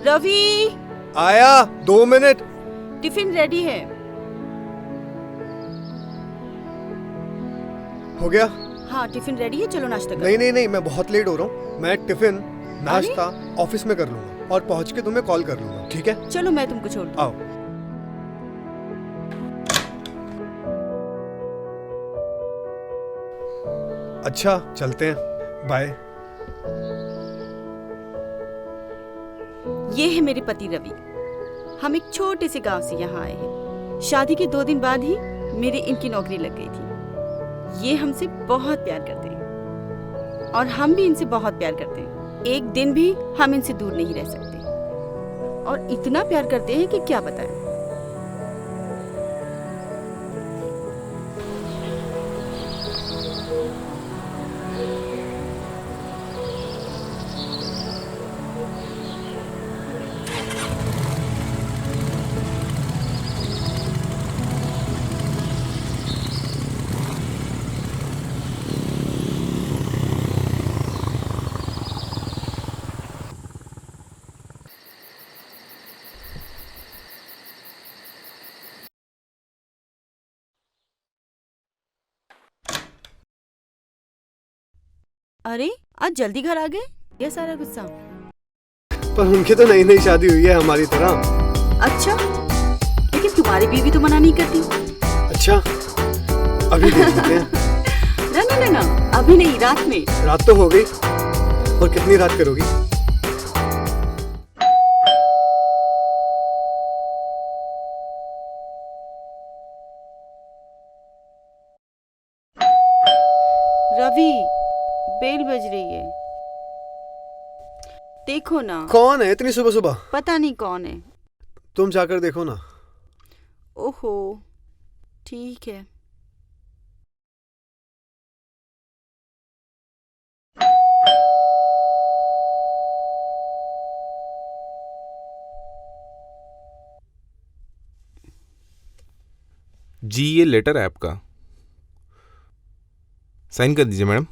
रवि, आया 2 minute. Tiffin ready है। हो गया? हाँ टिफिन रेडी है, चलो नाश्ता करो। नहीं नहीं नहीं, मैं बहुत लेट हो रहा हूँ। मैं टिफिन नाश्ता ऑफिस में कर लूंगा और पहुंच के तुम्हें कॉल कर लूंगा, ठीक है? चलो मैं तुमको छोड़ दूँ। आओ। अच्छा चलते हैं, बाय। ये है मेरे पति रवि। हम एक छोटे से गांव से यहाँ आए हैं। शादी के 2 दिन बाद ही मेरी इनकी नौकरी लग गई थी। ये हमसे बहुत प्यार करते हैं और हम भी इनसे बहुत प्यार करते हैं। एक दिन भी हम इनसे दूर नहीं रह सकते और इतना प्यार करते हैं कि क्या बताएं। अरे आज जल्दी घर आ गए, ये सारा गुस्सा। पर उनकी तो नई नई शादी हुई है हमारी तरह। अच्छा, लेकिन तुम्हारी बीवी तो मना नहीं करती। अच्छा, अभी देख लेते हैं। ना ना ना, अभी नहीं, रात में। रात तो हो गई, और कितनी रात करोगी? रवि, बेल बज रही है, देखो ना। कौन है इतनी सुबह सुबह? पता नहीं कौन है। तुम जाकर देखो ना। ओहो, ठीक है। जी ये लेटर है आपका, साइन कर दीजिए मैडम।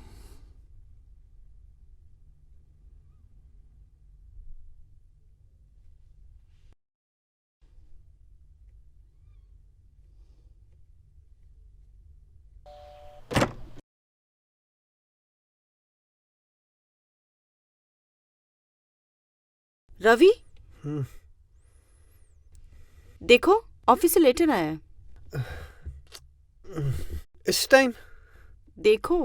रवि, देखो ऑफिस से लेटर आया है। इस टाइम? देखो।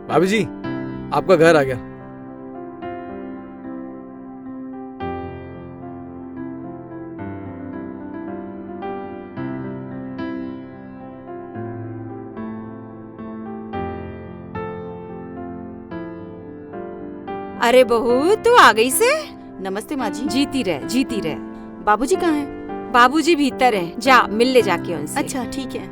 भाभी जी, आपका घर आ गया। अरे बहू, तू आ गई से? नमस्ते माँ जी। जीती रह, जीती रह। बाबूजी कहाँ हैं? बाबूजी भीतर है, जा मिल ले जाके उनसे। अच्छा ठीक है।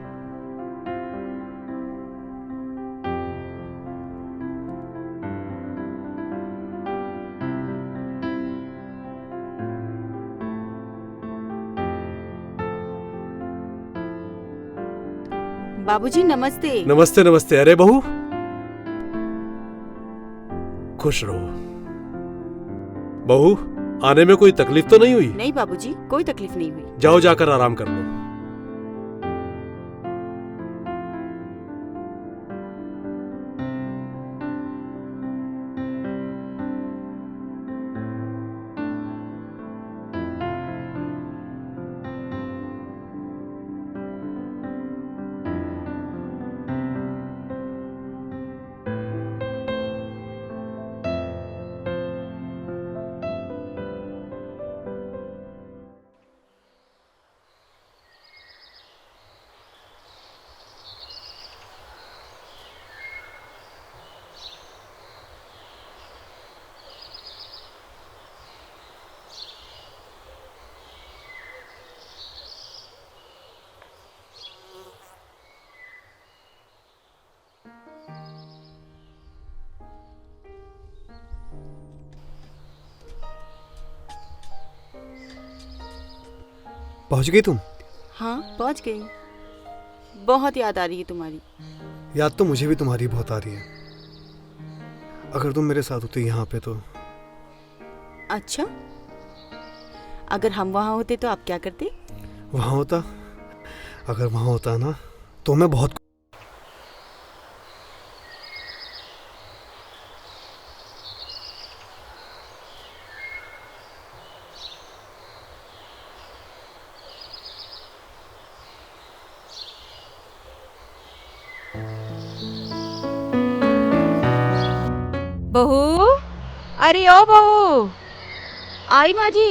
बाबूजी नमस्ते। नमस्ते नमस्ते। अरे बहू, खुश रहो। बहू, आने में कोई तकलीफ तो नहीं हुई? नहीं बाबूजी, कोई तकलीफ नहीं हुई। जाओ जाकर आराम कर लो। पहुंच गई तुम? हाँ, पहुंच गई। बहुत याद आ रही है तुम्हारी। याद तो मुझे भी तुम्हारी बहुत आ रही है। अगर तुम मेरे साथ होती यहाँ पे तो। अच्छा, अगर हम वहाँ होते तो आप क्या करते? वहाँ होता? अगर वहाँ होता ना तो मैं बहुत। बहू, अरे ओ बहू, आई माँ जी।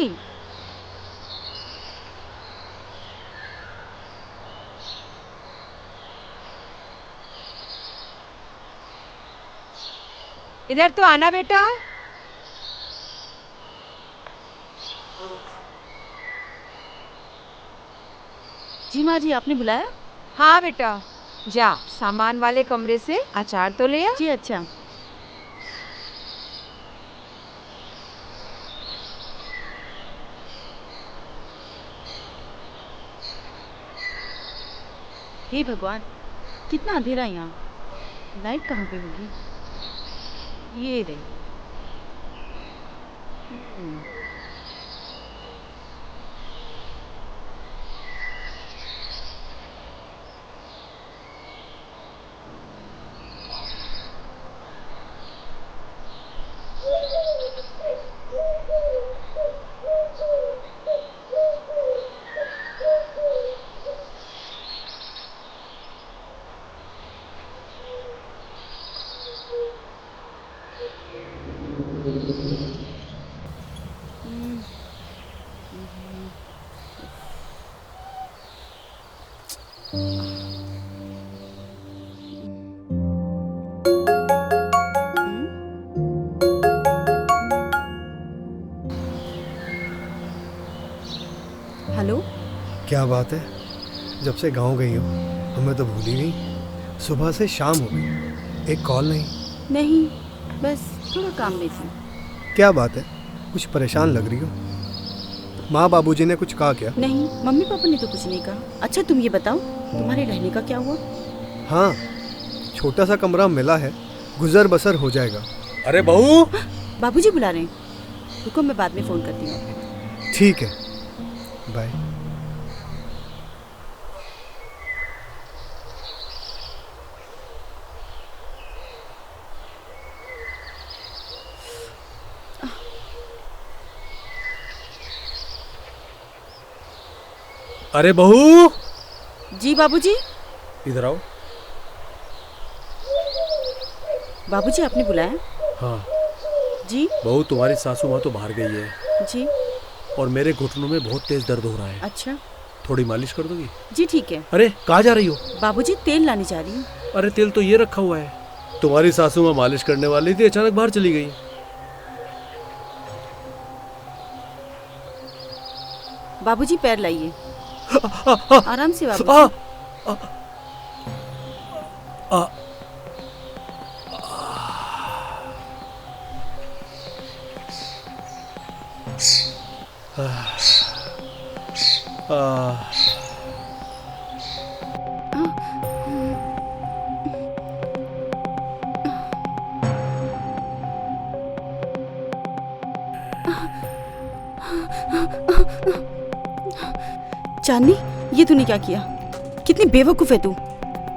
इधर तो आना बेटा। जी माँ जी, आपने बुलाया? हाँ बेटा, जा सामान वाले कमरे से अचार तो ले आ। जी अच्छा। हे भगवान, कितना अंधेरा है यहाँ। लाइट कहाँ पे होगी? ये रही। हेलो। क्या बात है, जब से गांव गई हो हमें तो भूल ही गई। सुबह से शाम हो गई, एक कॉल नहीं। नहीं, बस थोड़ा काम में थी। क्या बात है, कुछ परेशान लग रही हो? माँ बाबूजी ने कुछ कहा क्या? नहीं, मम्मी पापा ने तो कुछ नहीं कहा। अच्छा तुम ये बताओ, तुम्हारे रहने का क्या हुआ? हाँ, छोटा सा कमरा मिला है, गुजर बसर हो जाएगा। अरे बहू, बाबूजी बुला रहे हैं। रुको, मैं बाद में फ़ोन करती हूँ। ठीक है, बाय। अरे बहू, जी बाबूजी। इधर आओ। बाबूजी आपने बुलाया? हाँ जी। बहू, तुम्हारी सासू माँ तो बाहर गई है जी। और मेरे घुटनों में बहुत तेज दर्द हो रहा है। अच्छा। थोड़ी मालिश कर दोगी? जी ठीक है। अरे कहाँ जा रही हो? बाबूजी तेल लाने जा रही हूँ। अरे तेल तो ये रखा हुआ है। तुम्हारी सासू माँ मालिश करने वाली थी, अचानक बाहर चली गई। बाबूजी पैर लाइए। आराम से बाबूजी। चांदनी, ये तूने क्या किया? कितनी बेवकूफ है तू।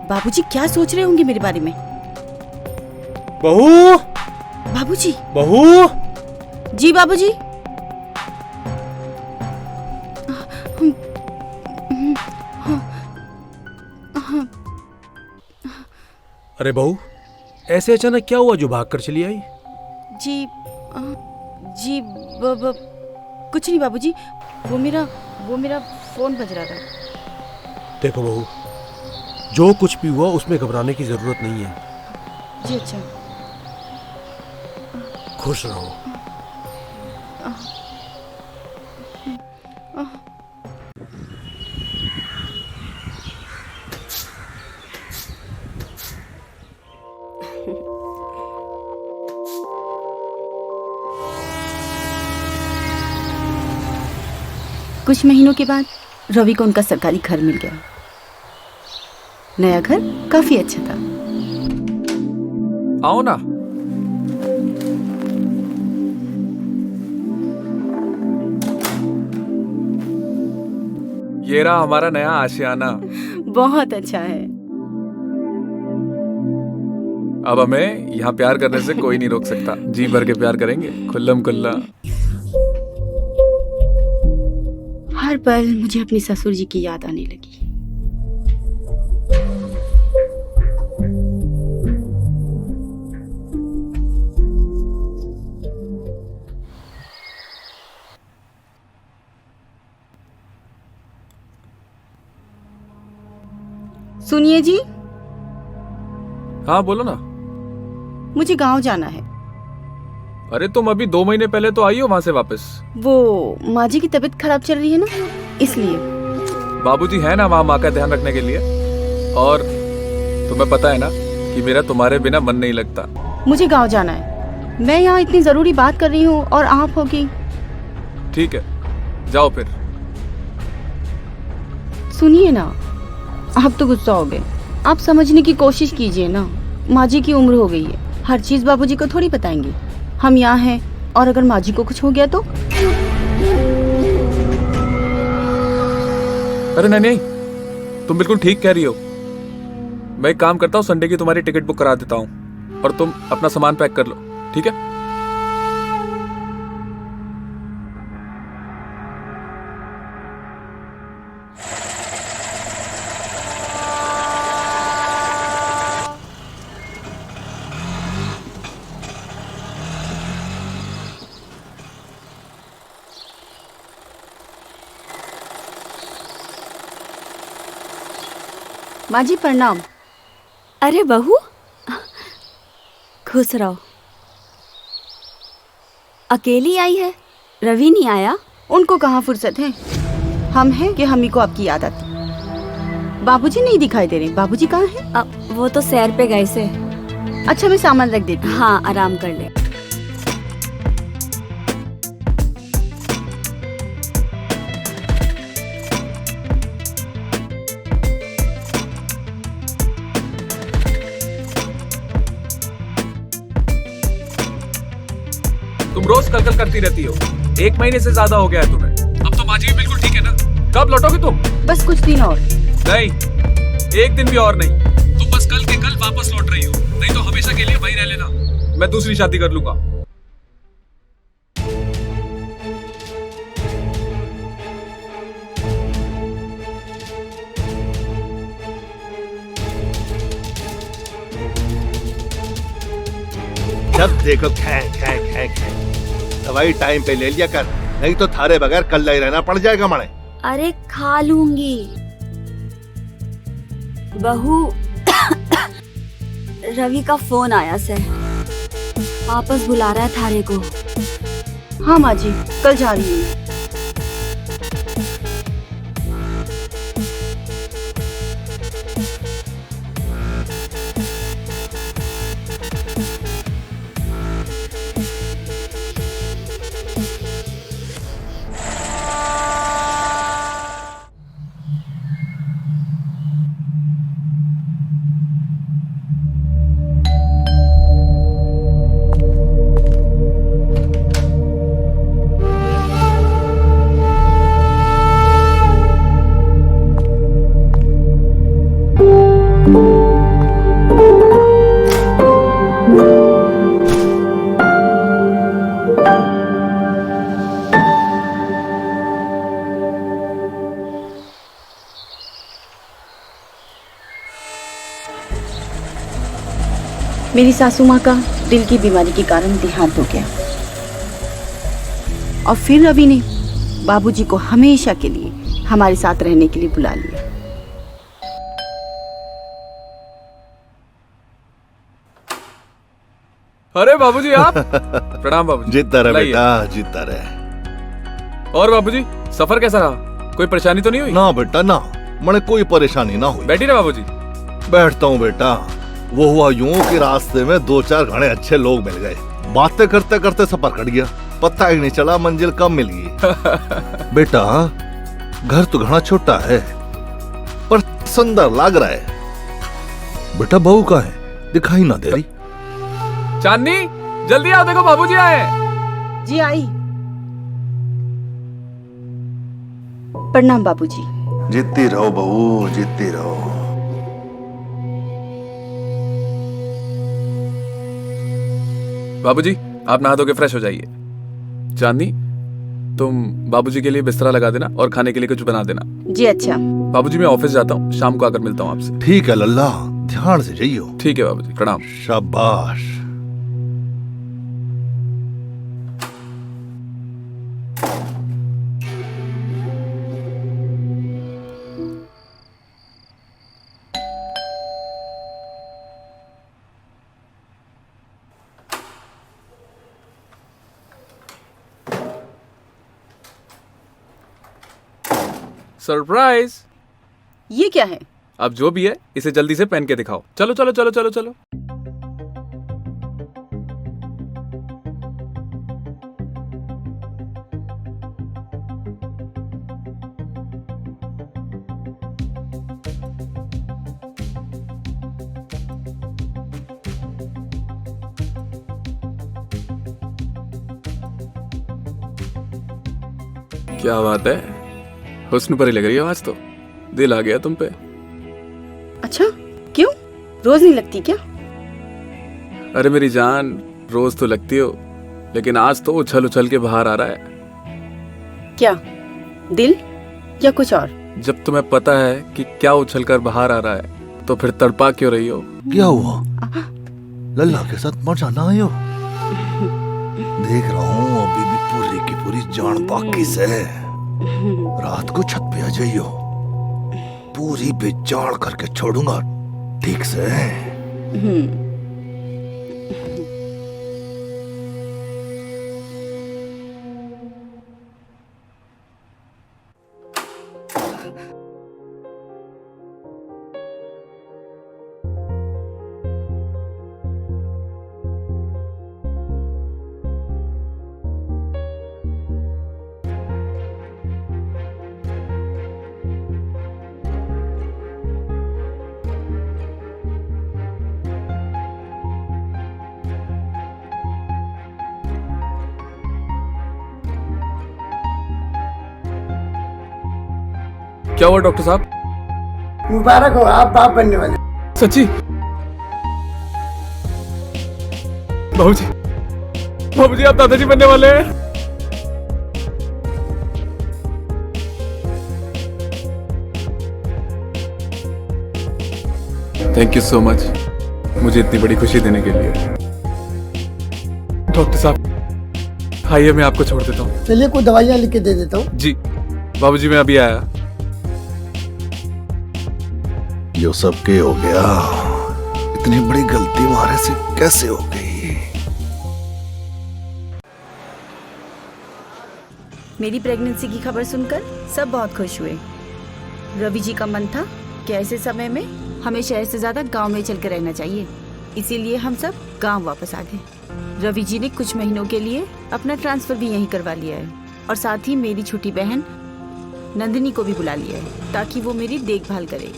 बाबूजी क्या सोच रहे होंगे मेरे बारे में? बहू, बाबूजी। बहू। जी बाबूजी। अरे बहू, ऐसे अचानक क्या हुआ जो भागकर चली आई? जी जी कुछ नहीं बाबूजी, वो मेरा फोन बज रहा था। देखो बहू, जो कुछ भी हुआ उसमें घबराने की जरूरत नहीं है। जी अच्छा। खुश रहो। कुछ महीनों के बाद रवि को उनका सरकारी घर मिल गया। नया घर काफी अच्छा था। आओ ना। ये रहा हमारा नया आशियाना। बहुत अच्छा है। अब हमें यहाँ प्यार करने से कोई नहीं रोक सकता। जी भर के प्यार करेंगे, खुल्लम खुल्ला। हर पल मुझे अपने ससुर जी की याद आने लगी। सुनिए जी। हाँ बोलो ना। मुझे गांव जाना है। अरे तुम अभी 2 महीने पहले तो आई हो वहां से वापस। वो माँ जी की तबीयत खराब चल रही है ना, इसलिए। बाबूजी है ना वहां माँ का ध्यान रखने के लिए। और तुम्हें पता है ना कि मेरा तुम्हारे बिना मन नहीं लगता। मुझे गांव जाना है। मैं यहाँ इतनी जरूरी बात कर रही हूँ और आप हो कि। ठीक है जाओ फिर। सुनिए ना, आप तो गुस्सा हो गए। आप समझने की कोशिश कीजिए ना। माँ जी की उम्र हो गई है, हर चीज बाबूजी को थोड़ी बताएंगे। हम यहाँ हैं और अगर माँ जी को कुछ हो गया तो। अरे नहीं, तुम बिल्कुल ठीक कह रही हो। मैं एक काम करता हूँ, संडे की तुम्हारी टिकट बुक करा देता हूँ और तुम अपना सामान पैक कर लो, ठीक है? माँ जी प्रणाम। अरे बहू, खुश रहो। अकेली आई है, रवि नहीं आया? उनको कहाँ फुर्सत है। हम हैं कि हम ही को आपकी याद आती। बाबूजी नहीं दिखाई दे रहे। बाबूजी कहाँ हैं? वो तो सैर पे गए से। अच्छा मैं सामान रख देती हूँ। हाँ आराम कर ले। तुम रोज कल करती रहती हो। 1 महीने से ज्यादा हो गया है तुम्हें। अब तो माजी भी बिल्कुल ठीक है ना? कब लौटोगी तुम? बस कुछ दिन और। नहीं, 1 दिन भी और नहीं। तुम बस कल के कल वापस लौट रही हो, नहीं तो हमेशा के लिए वहीं रह लेना। मैं दूसरी शादी कर लूंगा। जब देखो खे खे खे खे। दवाई टाइम पे ले लिया कर, नहीं तो थारे बगैर कल्ला ही रहना पड़ जाएगा मणे। अरे खा लूंगी। बहू, रवि का फोन आया से, वापस बुला रहा है थारे को। हाँ माँ जी, कल जा रही हूँ। मेरी सासू माँ का दिल की बीमारी के कारण देहांत हो गया और फिर रवि ने बाबूजी को हमेशा के लिए हमारे साथ रहने के लिए बुला लिया। अरे बाबूजी आप। प्रणाम बाबूजी। जीता रहे लाइए। बेटा, जीता रहे। और बाबूजी सफर कैसा रहा? कोई परेशानी तो नहीं हुई? ना बेटा ना, मने कोई परेशानी ना हुई। बैठी ना बाबूजी। बैठता हूँ बेटा। वो हुआ यूं कि रास्ते में 2-4 घने अच्छे लोग मिल गए। बातें करते करते सफर कट गया, पता ही नहीं चला मंजिल कब मिल गई। बेटा घर तो घना छोटा है पर सुंदर लग रहा है। बेटा बहू का है, दिखाई ना दे रही। चांदनी जल्दी आओ, देखो बाबूजी आए हैं। जी आई। प्रणाम बाबूजी। जीती रहो बहू, जीती रहो। बाबूजी आप नहा धो के फ्रेश हो जाइए। चांदनी तुम बाबूजी के लिए बिस्तरा लगा देना और खाने के लिए कुछ बना देना। जी अच्छा। बाबूजी मैं ऑफिस जाता हूँ, शाम को आकर मिलता हूँ आपसे। ठीक है लल्ला, ध्यान से जाइयो। ठीक है बाबूजी, प्रणाम। शाबाश। सरप्राइज। ये क्या है? अब जो भी है इसे जल्दी से पहन के दिखाओ। चलो चलो चलो चलो चलो। क्या बात है, हुस्न परी लग रही है आज तो। दिल आ गया तुम पे। अच्छा क्यों? रोज नहीं लगती क्या? अरे मेरी जान, रोज तो लगती हो लेकिन आज तो उछल उछल के बाहर आ रहा है। क्या दिल या कुछ और? जब तुम्हें पता है कि क्या उछल कर बाहर आ रहा है तो फिर तड़पा क्यों रही हो? क्या हुआ? लल्ला के साथ मजा ना आयो? देख रहा हूँ अभी भी पूरी की पूरी जान बाकी से। रात को छत पे आ जाइयो, पूरी बेजान करके छोड़ूंगा ठीक से। क्या हुआ डॉक्टर साहब? मुबारक हो, आप बाप बनने वाले। सच्ची? बाबूजी, बाबूजी आप दादाजी बनने वाले हैं। थैंक यू सो मच मुझे इतनी बड़ी खुशी देने के लिए। डॉक्टर साहब आइए मैं आपको छोड़ देता हूँ। चलिए कुछ दवाइयाँ लिख के दे देता हूँ। जी बाबूजी मैं अभी आया। यो सब के हो गया? इतनी बड़ी गलती हमारे से कैसे हो गई? मेरी प्रेगनेंसी की खबर सुनकर सब बहुत खुश हुए। रवि जी का मन था कि ऐसे समय में हमें शहर से ज्यादा गांव में चल कर रहना चाहिए, इसीलिए हम सब गांव वापस आ गए। रवि जी ने कुछ महीनों के लिए अपना ट्रांसफर भी यहीं करवा लिया है और साथ ही मेरी छोटी बहन नंदिनी को भी बुला लिया है ताकि वो मेरी देखभाल करे।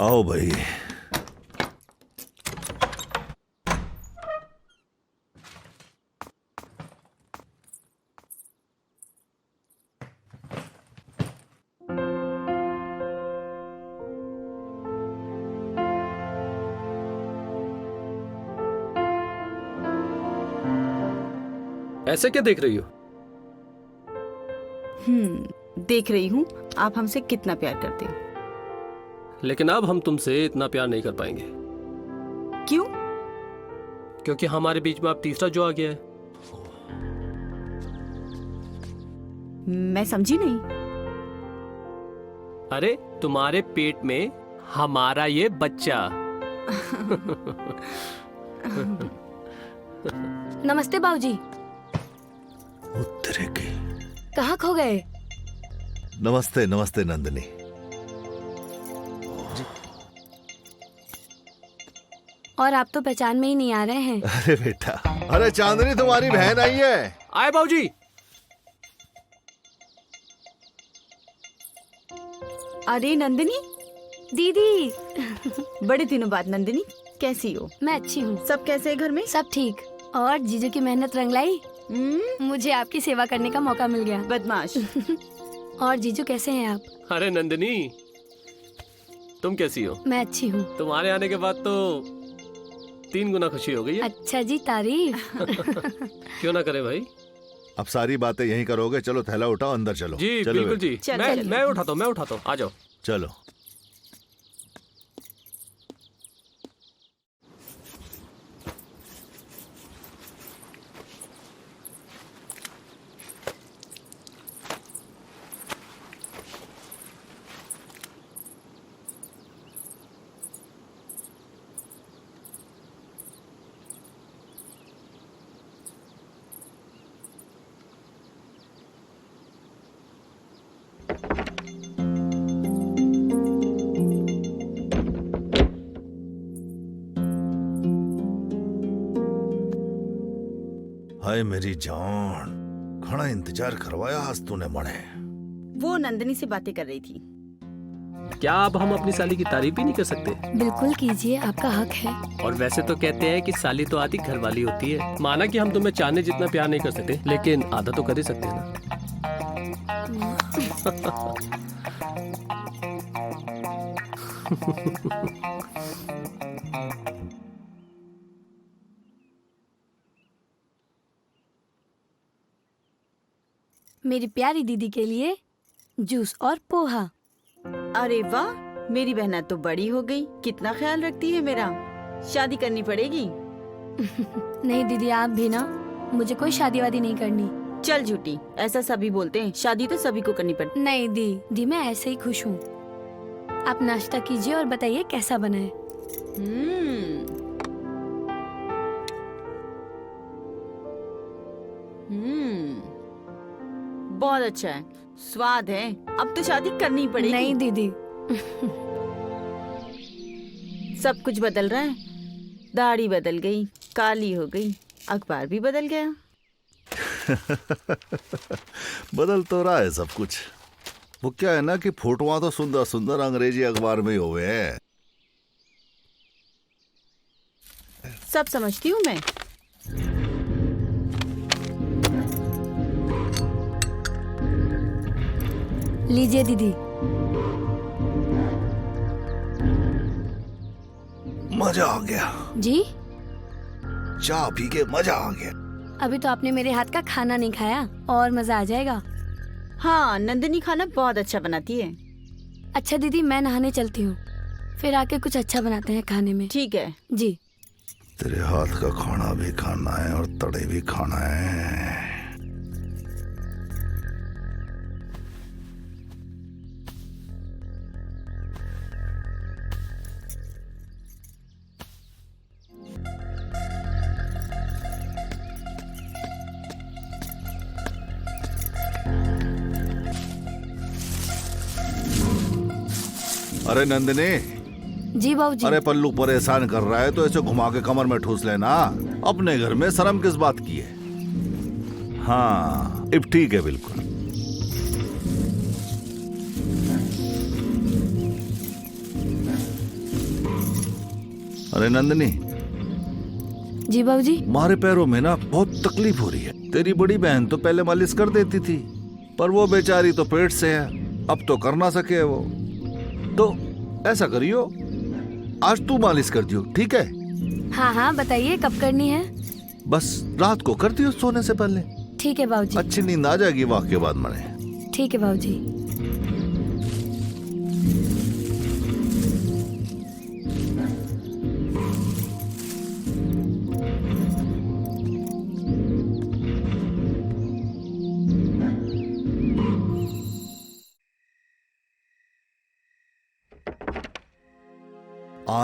आओ भाई। ऐसे क्या देख रही हो? देख रही हूँ आप हमसे कितना प्यार करते हो। लेकिन अब हम तुमसे इतना प्यार नहीं कर पाएंगे। क्यों? क्योंकि हमारे बीच में अब तीसरा जो आ गया है। मैं समझी नहीं। अरे तुम्हारे पेट में हमारा ये बच्चा। नमस्ते बाबूजी। तेरे की कहाँ खो गए? नमस्ते नमस्ते नंदिनी। और आप तो पहचान में ही नहीं आ रहे हैं। अरे बेटा, अरे चांदनी तुम्हारी बहन आई है। आए बाबूजी। अरे नंदिनी, दीदी। बड़े दिनों बाद। नंदिनी कैसी हो? मैं अच्छी हूँ। सब कैसे है घर में? सब ठीक। और जीजू की मेहनत रंग लाई। मुझे आपकी सेवा करने का मौका मिल गया। बदमाश। और जीजू कैसे हैं आप? अरे नंदिनी, तुम कैसी हो? मैं अच्छी हूँ। तुम्हारे आने के बाद तो 3 गुना खुशी हो गई है। अच्छा जी, तारीफ। क्यों ना करे भाई। अब सारी बातें यहीं करोगे? चलो थैला उठाओ, अंदर चलो। जी चलो बिल्कुल जी। चलो, मैं चलो। मैं उठाता हूँ, आ जाओ। चलो। हाय मेरी जान, घना इंतजार करवाया आज तूने मने। वो नंदिनी से बातें कर रही थी। क्या अब हम अपनी साली की तारीफ ही नहीं कर सकते? बिल्कुल कीजिए, आपका हक है। और वैसे तो कहते हैं कि साली तो आधी घर वाली होती है। माना कि हम तुम्हें चाहने जितना प्यार नहीं कर सकते, लेकिन आधा तो कर ही सकते हैं ना। मेरी प्यारी दीदी के लिए जूस और पोहा। अरे वाह, मेरी बहना तो बड़ी हो गई। कितना ख्याल रखती है मेरा। शादी करनी पड़ेगी। नहीं दीदी, आप भी ना। मुझे कोई शादी वादी नहीं करनी। चल झूठी, ऐसा सभी बोलते हैं। शादी तो सभी को करनी पड़ती। नहीं दी, मैं ऐसे ही खुश हूँ। आप नाश्ता कीजिए और बताइए कैसा बना है। बहुत अच्छा है, स्वाद है। अब तो शादी करनी पड़ेगी। नहीं दीदी। सब कुछ बदल रहा है। दाढ़ी बदल गई, काली हो गई, अखबार भी बदल गया। बदल तो रहा है सब कुछ। वो क्या है ना कि फोटोआं तो सुंदर सुंदर अंग्रेजी अखबार में ही हुए हैं। सब समझती हूँ मैं। लीजिए दीदी। मजा आ गया जी? चाय पी के मजा आ गया। अभी तो आपने मेरे हाथ का खाना नहीं खाया, और मजा आ जाएगा। हाँ, नंदिनी खाना बहुत अच्छा बनाती है। अच्छा दीदी, मैं नहाने चलती हूँ, फिर आके कुछ अच्छा बनाते हैं खाने में। ठीक है जी। तेरे हाथ का खाना भी खाना है और तड़े भी खाना है। अरे नंदिनी। जी बाबूजी। अरे पल्लू परेशान कर रहा है तो ऐसे घुमा के कमर में ठूस लेना। अपने घर में शर्म किस बात की है? हाँ, अब ठीक है बिल्कुल। अरे नंदिनी। जी बाबूजी। मारे पैरों में ना बहुत तकलीफ हो रही है। तेरी बड़ी बहन तो पहले मालिश कर देती थी, पर वो बेचारी तो पेट से है, अब तो कर ना सके वो। तो ऐसा करियो, आज तू मालिश कर दियो, ठीक है? हाँ हाँ, बताइए कब करनी है? बस रात को कर दियो सोने से पहले। ठीक है बाबूजी। अच्छी नींद आ जाएगी वाह के बाद मने। ठीक है बाबूजी।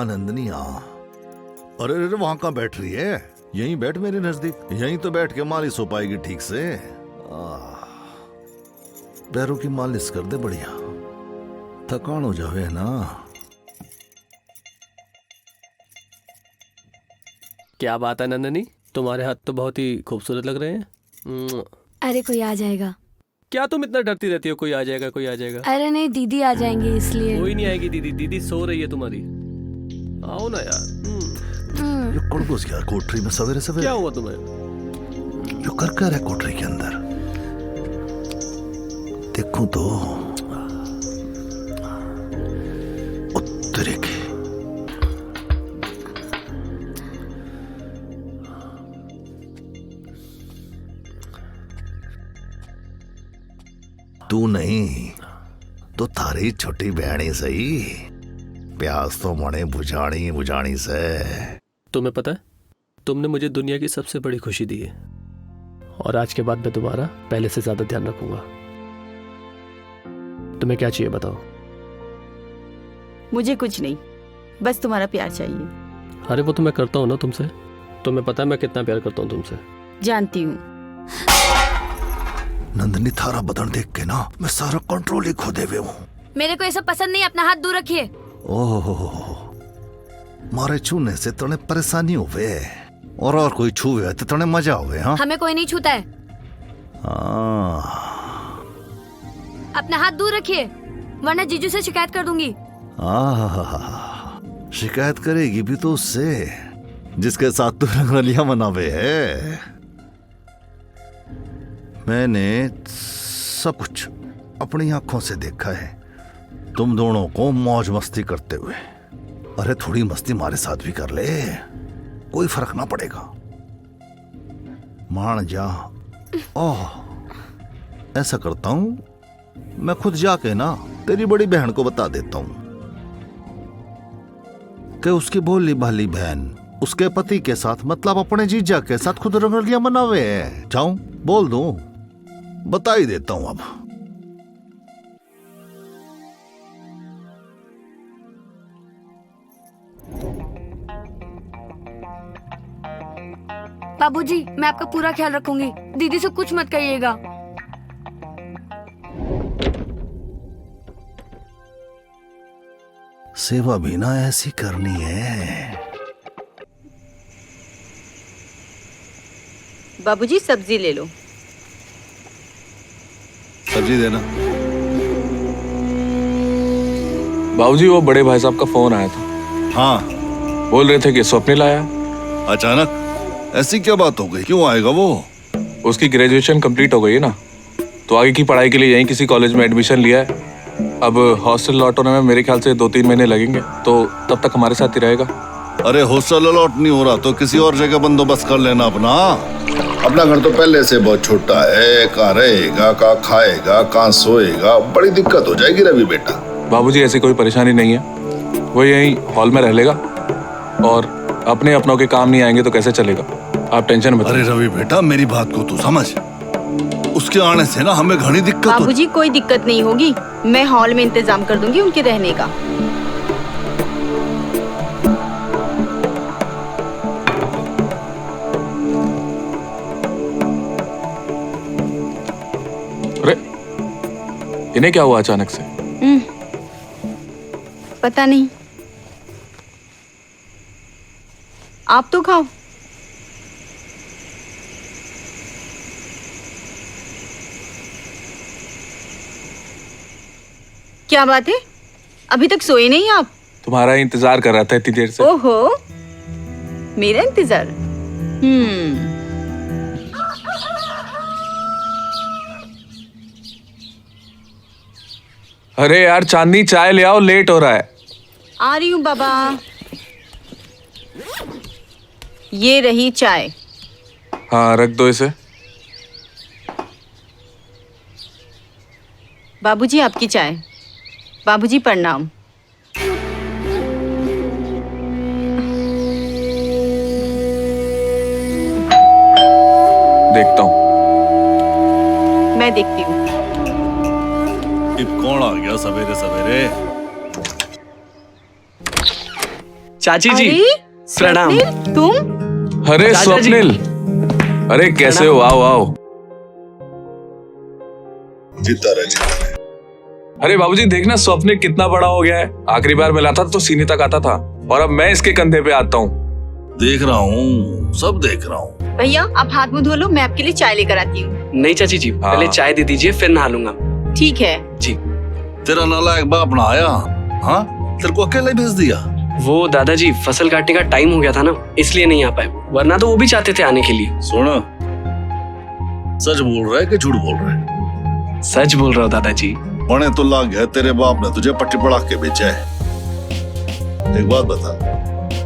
नंदनी आ। अरे अरे वहां कहाँ बैठ रही है? यहीं बैठ मेरे नजदीक। यहीं तो बैठ के मालिश हो पाएगी ठीक से। पैरों की मालिश कर दे बढ़िया, थकान हो जावे ना। क्या बात है नंदनी, तुम्हारे हाथ तो बहुत ही खूबसूरत लग रहे हैं। अरे कोई आ जाएगा। क्या तुम इतना डरती रहती हो, कोई आ जाएगा कोई आ जाएगा? अरे नहीं, दीदी आ जाएंगे इसलिए। कोई नहीं आएगी दीदी, दीदी सो रही है तुम्हारी। आओ ना यार। ये कौन घुस गया कोठरी में सवेरे सवेरे? क्या हुआ तुम्हें? जो कर है कोठरी के अंदर, देखूं तो उत्तरी की तू नहीं तो थारी छोटी बहनी सही, प्यास तो मने बुझानी से। तुम्हें पता है, तुमने मुझे दुनिया की सबसे बड़ी खुशी दी है, और आज के बाद मैं तुम्हारा पहले से ज्यादा ध्यान रखूंगा। तुम्हें क्या चाहिए बताओ? मुझे कुछ नहीं, बस तुम्हारा प्यार चाहिए। अरे वो तो मैं करता हूँ ना तुमसे, तुम्हें पता है मैं कितना प्यार करता हूँ तुमसे। जानती हूँ। नंदनी थारा बदन देख के ना मैं सारा कंट्रोल ही खो देवे हूँ। मेरे को ये सब पसंद नहीं, अपना हाथ दूर रखिए। ओह, मारे छूने से तने परेशानी होवे, और कोई छूवे तो तने मजा होवे। हाँ, हमें कोई नहीं छूता है। अपना हाथ दूर रखिए, वरना जीजू से शिकायत कर दूंगी। शिकायत करेगी भी तो उससे जिसके साथ तू रंगरलियां मनावे है। मैंने सब कुछ अपनी आंखों से देखा है, तुम दोनों को मौज मस्ती करते हुए। अरे थोड़ी मस्ती हमारे साथ भी कर ले, कोई फर्क ना पड़ेगा। मान जा। ओह, ऐसा करता हूं, मैं खुद जाके ना तेरी बड़ी बहन को बता देता हूं कि उसकी भोली भाली बहन उसके पति के साथ, मतलब अपने जीजा के साथ खुद रंगरलियां मनावे है। जाऊं बोल दूं, बता ही देता हूं अब। बाबूजी, मैं आपका पूरा ख्याल रखूंगी, दीदी से कुछ मत कहिएगा। सेवा भी ना ऐसी करनी है। बाबूजी सब्जी ले लो। सब्जी देना। बाबूजी वो बड़े भाई साहब का फोन आया था। हाँ, बोल रहे थे कि स्वप्निल आया। अचानक ऐसी क्या बात हो गई, क्यों आएगा वो? उसकी ग्रेजुएशन कंप्लीट हो गई है ना, तो आगे की पढ़ाई के लिए यहीं किसी कॉलेज में एडमिशन लिया है। अब हॉस्टल लौट होने में मेरे ख्याल से 2-3 महीने लगेंगे, तो तब तक हमारे साथ ही रहेगा। अरे हॉस्टल लौट नहीं हो रहा तो किसी और जगह बंदोबस्त कर लेना अपना घर तो पहले से बहुत छोटा है, कहाँ रहेगा, कहाँ खाएगा, कहाँ सोएगा, बड़ी दिक्कत हो जाएगी रवि बेटा। बाबूजी ऐसी कोई परेशानी नहीं है, वो यहीं हॉल में रह लेगा, और अपने अपनों के काम नहीं आएंगे तो कैसे चलेगा, आप टेंशन मत। अरे रवि बेटा मेरी बात को तू समझ, उसके आने से ना हमें घनी दिक्कत। बाबूजी कोई दिक्कत नहीं होगी, मैं हॉल में इंतजाम कर दूंगी उनके रहने का। अरे इन्हें क्या हुआ अचानक से? पता नहीं, आप तो खाओ। क्या बात है, अभी तक सोए नहीं आप? तुम्हारा इंतजार कर रहा था इतनी देर से। ओहो, मेरा इंतजार? अरे यार चांदनी, चाय ले आओ, लेट हो रहा है। आ रही हूँ बाबा। ये रही चाय। हाँ रख दो इसे। बाबूजी आपकी चाय। बाबूजी प्रणाम। देखता हूँ। मैं देखती हूँ। कौन आ गया सवेरे सवेरे? चाची जी प्रणाम। स्वप्निल, तुम? अरे स्वप्निल, अरे कैसे हो? आओ आओ। जीता रहे जीता रहे। अरे बाबूजी देखना स्वप्निल कितना बड़ा हो गया है। आखिरी बार मिला था तो सीने तक आता था और अब मैं इसके कंधे पे आता हूँ। देख रहा हूँ, सब देख रहा हूँ। भैया आप हाथ मुंह धो लो, मैं आपके लिए चाय लेकर आती हूँ। नहीं चाची जी, पहले चाय दे दीजिए फिर नहा लूंगा। ठीक है। जी। तेरा नालायक बाप ना आया? हाँ, तेरे को अकेले भेज दिया? वो दादाजी फसल काटने का टाइम हो गया था ना, इसलिए नहीं आ पाए, वरना तो वो भी चाहते थे आने के लिए। सुन, सच बोल रहा है कि झूठ बोल रहा है? सच बोल रहा हूँ दादाजी। पढ़े तो लाग है, तेरे बाप ने तुझे पट्टी पढ़ा के बेचा है। एक बात बता,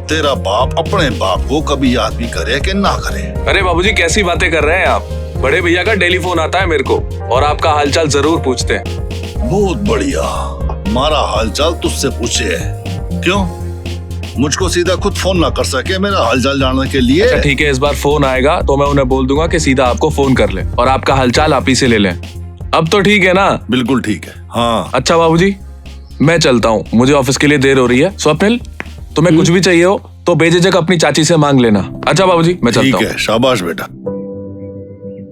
तेरा बाप अपने बाप को कभी याद भी करे कि ना करे? अरे बाबूजी कैसी बातें कर रहे हैं आप? बड़े भैया का टेलीफोन आता है मेरे को और आपका हालचाल जरूर पूछते हैं। बहुत बढ़िया, हमारा हालचाल तुझसे पूछे है। क्यों? मुझको सीधा खुद फोन ना कर सके मेरा हालचाल जानने के लिए? अच्छा ठीक है, इस बार फोन आएगा तो मैं उन्हें बोल दूंगा कि सीधा आपको फोन कर ले और आपका हालचाल आप ही से ले लें। अब तो ठीक है ना? बिल्कुल ठीक है। हाँ। अच्छा बाबूजी, मैं चलता हूँ, मुझे ऑफिस के लिए देर हो रही है। स्वप्निल, तुम्हें कुछ भी चाहिए हो तो बेझिझक अपनी चाची से मांग लेना। अच्छा बाबूजी, मैं चलता हूँ। ठीक है, शाबाश बेटा।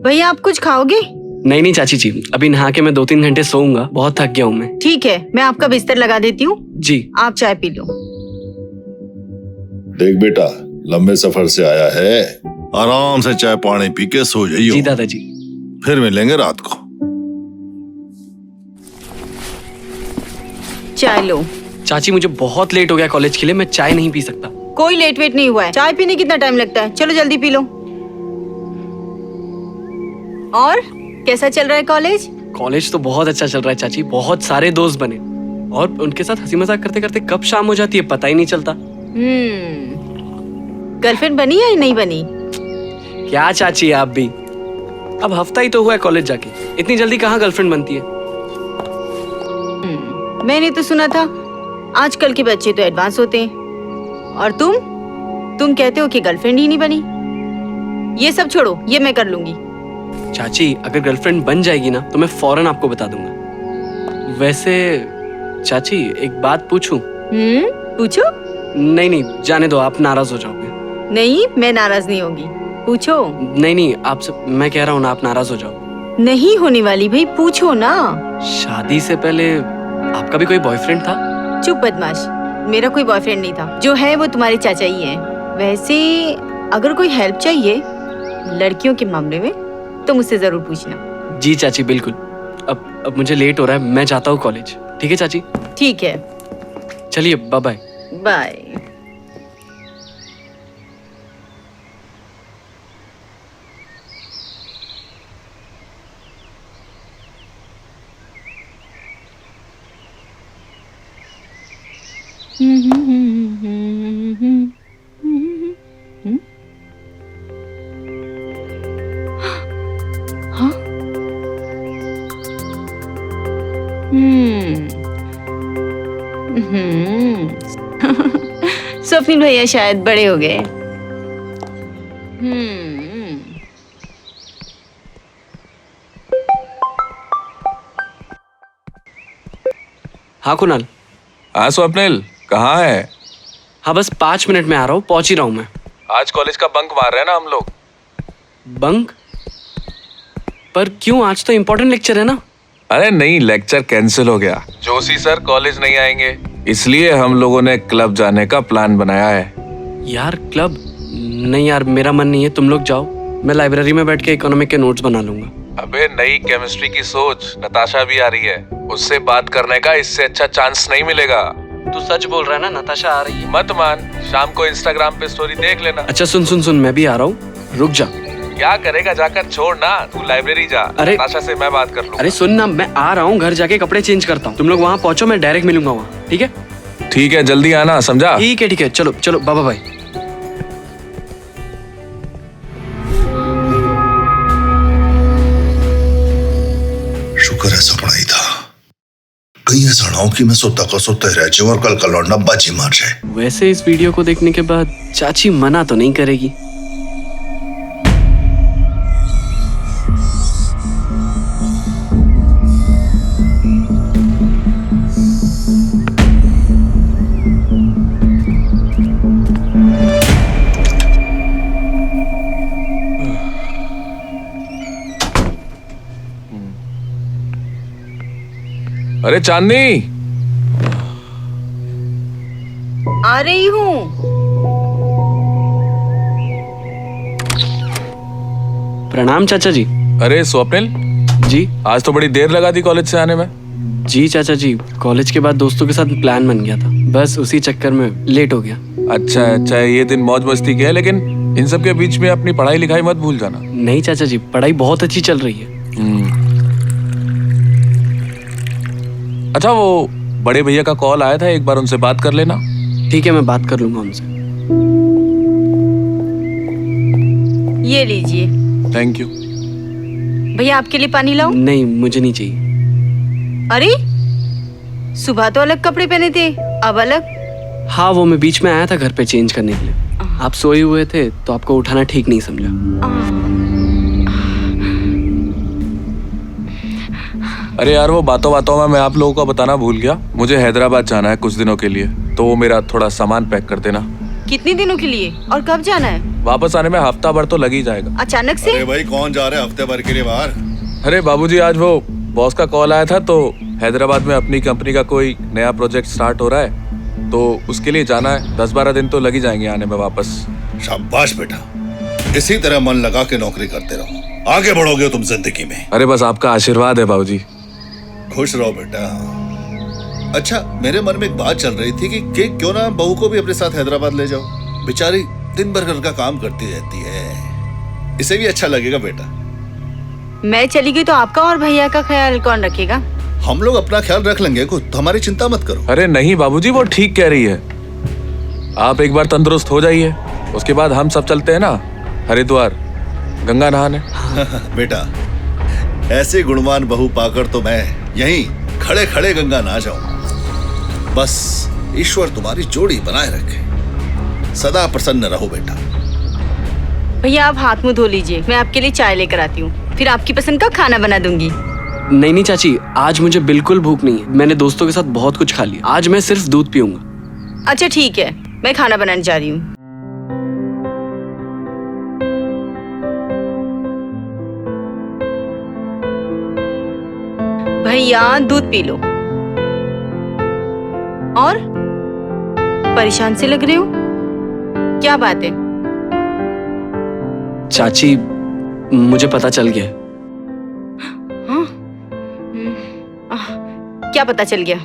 भैया आप कुछ खाओगे? नहीं चाची जी, अभी नहा के मैं 2-3 घंटे सोऊंगा, बहुत थक गया हूँ मैं। ठीक है, मैं आपका बिस्तर लगा देती हूँ। जी। आप चाय पी लो। देख बेटा, लंबे सफर से आया है, आराम से चाय पानी पी के सो जाइयो। जी दादाजी। फिर मिलेंगे रात को। चाय लो। चाची मुझे बहुत लेट हो गया कॉलेज के लिए, मैं चाय नहीं पी सकता। कोई लेट वेट नहीं हुआ है, चाय पीने कितना टाइम लगता है, चलो जल्दी पी लो। और कैसा चल रहा है कॉलेज? कॉलेज तो बहुत अच्छा चल रहा है चाची, बहुत सारे दोस्त बने और उनके साथ हंसी मजाक करते करते कब शाम हो जाती है पता ही नहीं चलता। गर्लफ्रेंड बनी या नहीं बनी? क्या चाची आप भी, अब हफ्ता ही तो हुआ है कॉलेज जाके, इतनी जल्दी कहाँ गर्लफ्रेंड बनती है? मैंने तो सुना था आजकल के बच्चे तो एडवांस होते हैं, और तुम कहते हो कि गर्लफ्रेंड ही नहीं बनी। ये सब छोड़ो, ये मैं कर लूंगी। चाची अगर गर्लफ्रेंड बन जाएगी ना तो मैं फौरन आपको बता दूंगा। वैसे चाची एक बात पूछूं? पूछो। नहीं जाने दो, आप नाराज हो जाओगे। नहीं, मैं नाराज नहीं होगी, पूछो। नहीं आपसे मैं कह रहा हूँ ना, आप नाराज हो जाओ। नहीं होने वाली भाई, पूछो ना। शादी से पहले आपका भी कोई बॉयफ्रेंड था? चुप बदमाश, मेरा कोई बॉयफ्रेंड नहीं था, जो है वो तुम्हारे चाचा ही हैं। वैसे अगर कोई हेल्प चाहिए लड़कियों के मामले में तो मुझसे जरूर पूछना। जी चाची बिल्कुल। अब मुझे लेट हो रहा है, मैं जाता हूँ कॉलेज। ठीक है चाची? ठीक है, चलिए बाय बाय। बाय। हाँ? स्वप्निल भैया शायद बड़े हो गए। हाँ कुणाल। हाँ स्वप्निल, कहाँ है? हाँ बस 5 मिनट में आ रहा हूँ, पहुंच ही रहा हूँ मैं। आज कॉलेज का बंक मार रहे हैं ना हम लोग। बंक? पर क्यों, आज तो इम्पोर्टेंट लेक्चर है ना। अरे नहीं, लेक्चर कैंसिल हो गया, जोशी सर कॉलेज नहीं आएंगे, इसलिए हम लोगों ने क्लब जाने का प्लान बनाया है। यार क्लब? नहीं यार, मेरा मन नहीं है, तुम लोग जाओ, मैं लाइब्रेरी में बैठ के इकोनॉमिक के नोट्स बना लूंगा। अबे नई केमिस्ट्री की सोच, नताशा भी आ रही है, उससे बात करने का इससे अच्छा चांस नहीं मिलेगा। तू सच बोल रहा है ना, नताशा आ रही है? मत मान, शाम को इंस्टाग्राम पे स्टोरी देख लेना। अच्छा सुन, मैं भी आ रहा हूँ, रुक जा। क्या करेगा जाकर, छोड़ ना, तू लाइब्रेरी जा। अरे नताशा से मैं बात कर लूंगा। अरे सुन ना, मैं आ रहा हूँ, घर जाके कपड़े चेंज करता हूँ, तुम लोग वहाँ पहुंचो, मैं डायरेक्ट मिलूंगा वहाँ। ठीक है? ठीक है, जल्दी आना, समझा? ठीक है, चलो बाबा भाई। शुक्र है सपना ही था, कहीं ऐसा ना हो कि मैं सोता का सोता रह जाऊं और कल का लौंडा बाजी मार जाए। वैसे इस वीडियो को देखने के बाद चाची मना तो नहीं करेगी। अरे चांदनी, आ रही हूँ। प्रणाम चाचा जी। अरे स्वप्निल जी। आज तो बड़ी देर लगा दी कॉलेज से आने में। जी चाचा जी, कॉलेज के बाद दोस्तों के साथ प्लान बन गया था, बस उसी चक्कर में लेट हो गया। अच्छा, ये दिन मौज मस्ती के है, लेकिन इन सब के बीच में अपनी पढ़ाई लिखाई मत भूल जाना। नहीं चाचा जी, पढ़ाई बहुत अच्छी चल रही है। अच्छा, वो बड़े भैया का कॉल आया था, एक बार उनसे बात कर लेना। ठीक है, मैं बात कर लूंगा उनसे। ये लीजिए। Thank you. भैया आपके लिए पानी लाऊं? नहीं, मुझे नहीं चाहिए। अरे सुबह तो अलग कपड़े पहने थे, अब अलग। हाँ, वो मैं बीच में आया था घर पे चेंज करने के लिए। आप सोए हुए थे तो आपको उठाना ठीक नहीं समझा। अरे यार, वो बातों बातों में मैं आप लोगों को बताना भूल गया, मुझे हैदराबाद जाना है कुछ दिनों के लिए, तो वो मेरा थोड़ा सामान पैक कर देना। कितने दिनों के लिए और कब जाना है? वापस आने में हफ्ता भर तो लग ही जाएगा। अचानक से? अरे भाई, कौन जा रहा है हफ्ते भर के लिए बाहर? अरे बाबूजी, आज वो बॉस का कॉल आया था, तो हैदराबाद में अपनी कंपनी का कोई नया प्रोजेक्ट स्टार्ट हो रहा है, तो उसके लिए जाना है। 10-12 दिन तो लग ही जाएंगे आने में वापस। शाबाश बेटा, इसी तरह मन लगा के नौकरी करते रहो, आगे बढ़ोगे तुम जिंदगी में। अरे बस आपका आशीर्वाद है बाबूजी। खुश रहो बेटा। अच्छा, मेरे मन में एक बात चल रही थी कि क्यों ना बहू को भी अपने साथ हैदराबाद ले जाओ। बेचारी दिन भर घर का काम करती रहती है, इसे भी अच्छा लगेगा बेटा। मैं चली गई तो आपका और भैया का ख्याल कौन रखेगा? हम लोग अपना ख्याल रख लेंगे, तो हमारी चिंता मत करो। अरे नहीं बाबूजी, वो ठीक कह रही है। आप एक बार तंदुरुस्त हो जाइए, उसके बाद हम सब चलते हैं ना हरिद्वार गंगा नहाने। बेटा, ऐसे गुणवान बहू पाकर तो मैं यहीं खड़े खड़े गंगा नहा जाऊं। बस ईश्वर तुम्हारी जोड़ी बनाए रखे, सदा प्रसन्न रहो बेटा। भैया आप हाथ मुंह धो लीजिए, मैं आपके लिए चाय लेकर आती हूँ, फिर आपकी पसंद का खाना बना दूंगी। नहीं चाची, आज मुझे बिल्कुल भूख नहीं है। मैंने दोस्तों के साथ बहुत कुछ खा लिया, आज मैं सिर्फ दूध पीऊंगा। अच्छा ठीक है, मैं खाना बनाने जा रही हूँ। भैया दूध पी लो। और परेशान से लग रहे हो, क्या बात है? चाची, मुझे पता चल गया। हाँ? क्या पता चल गया?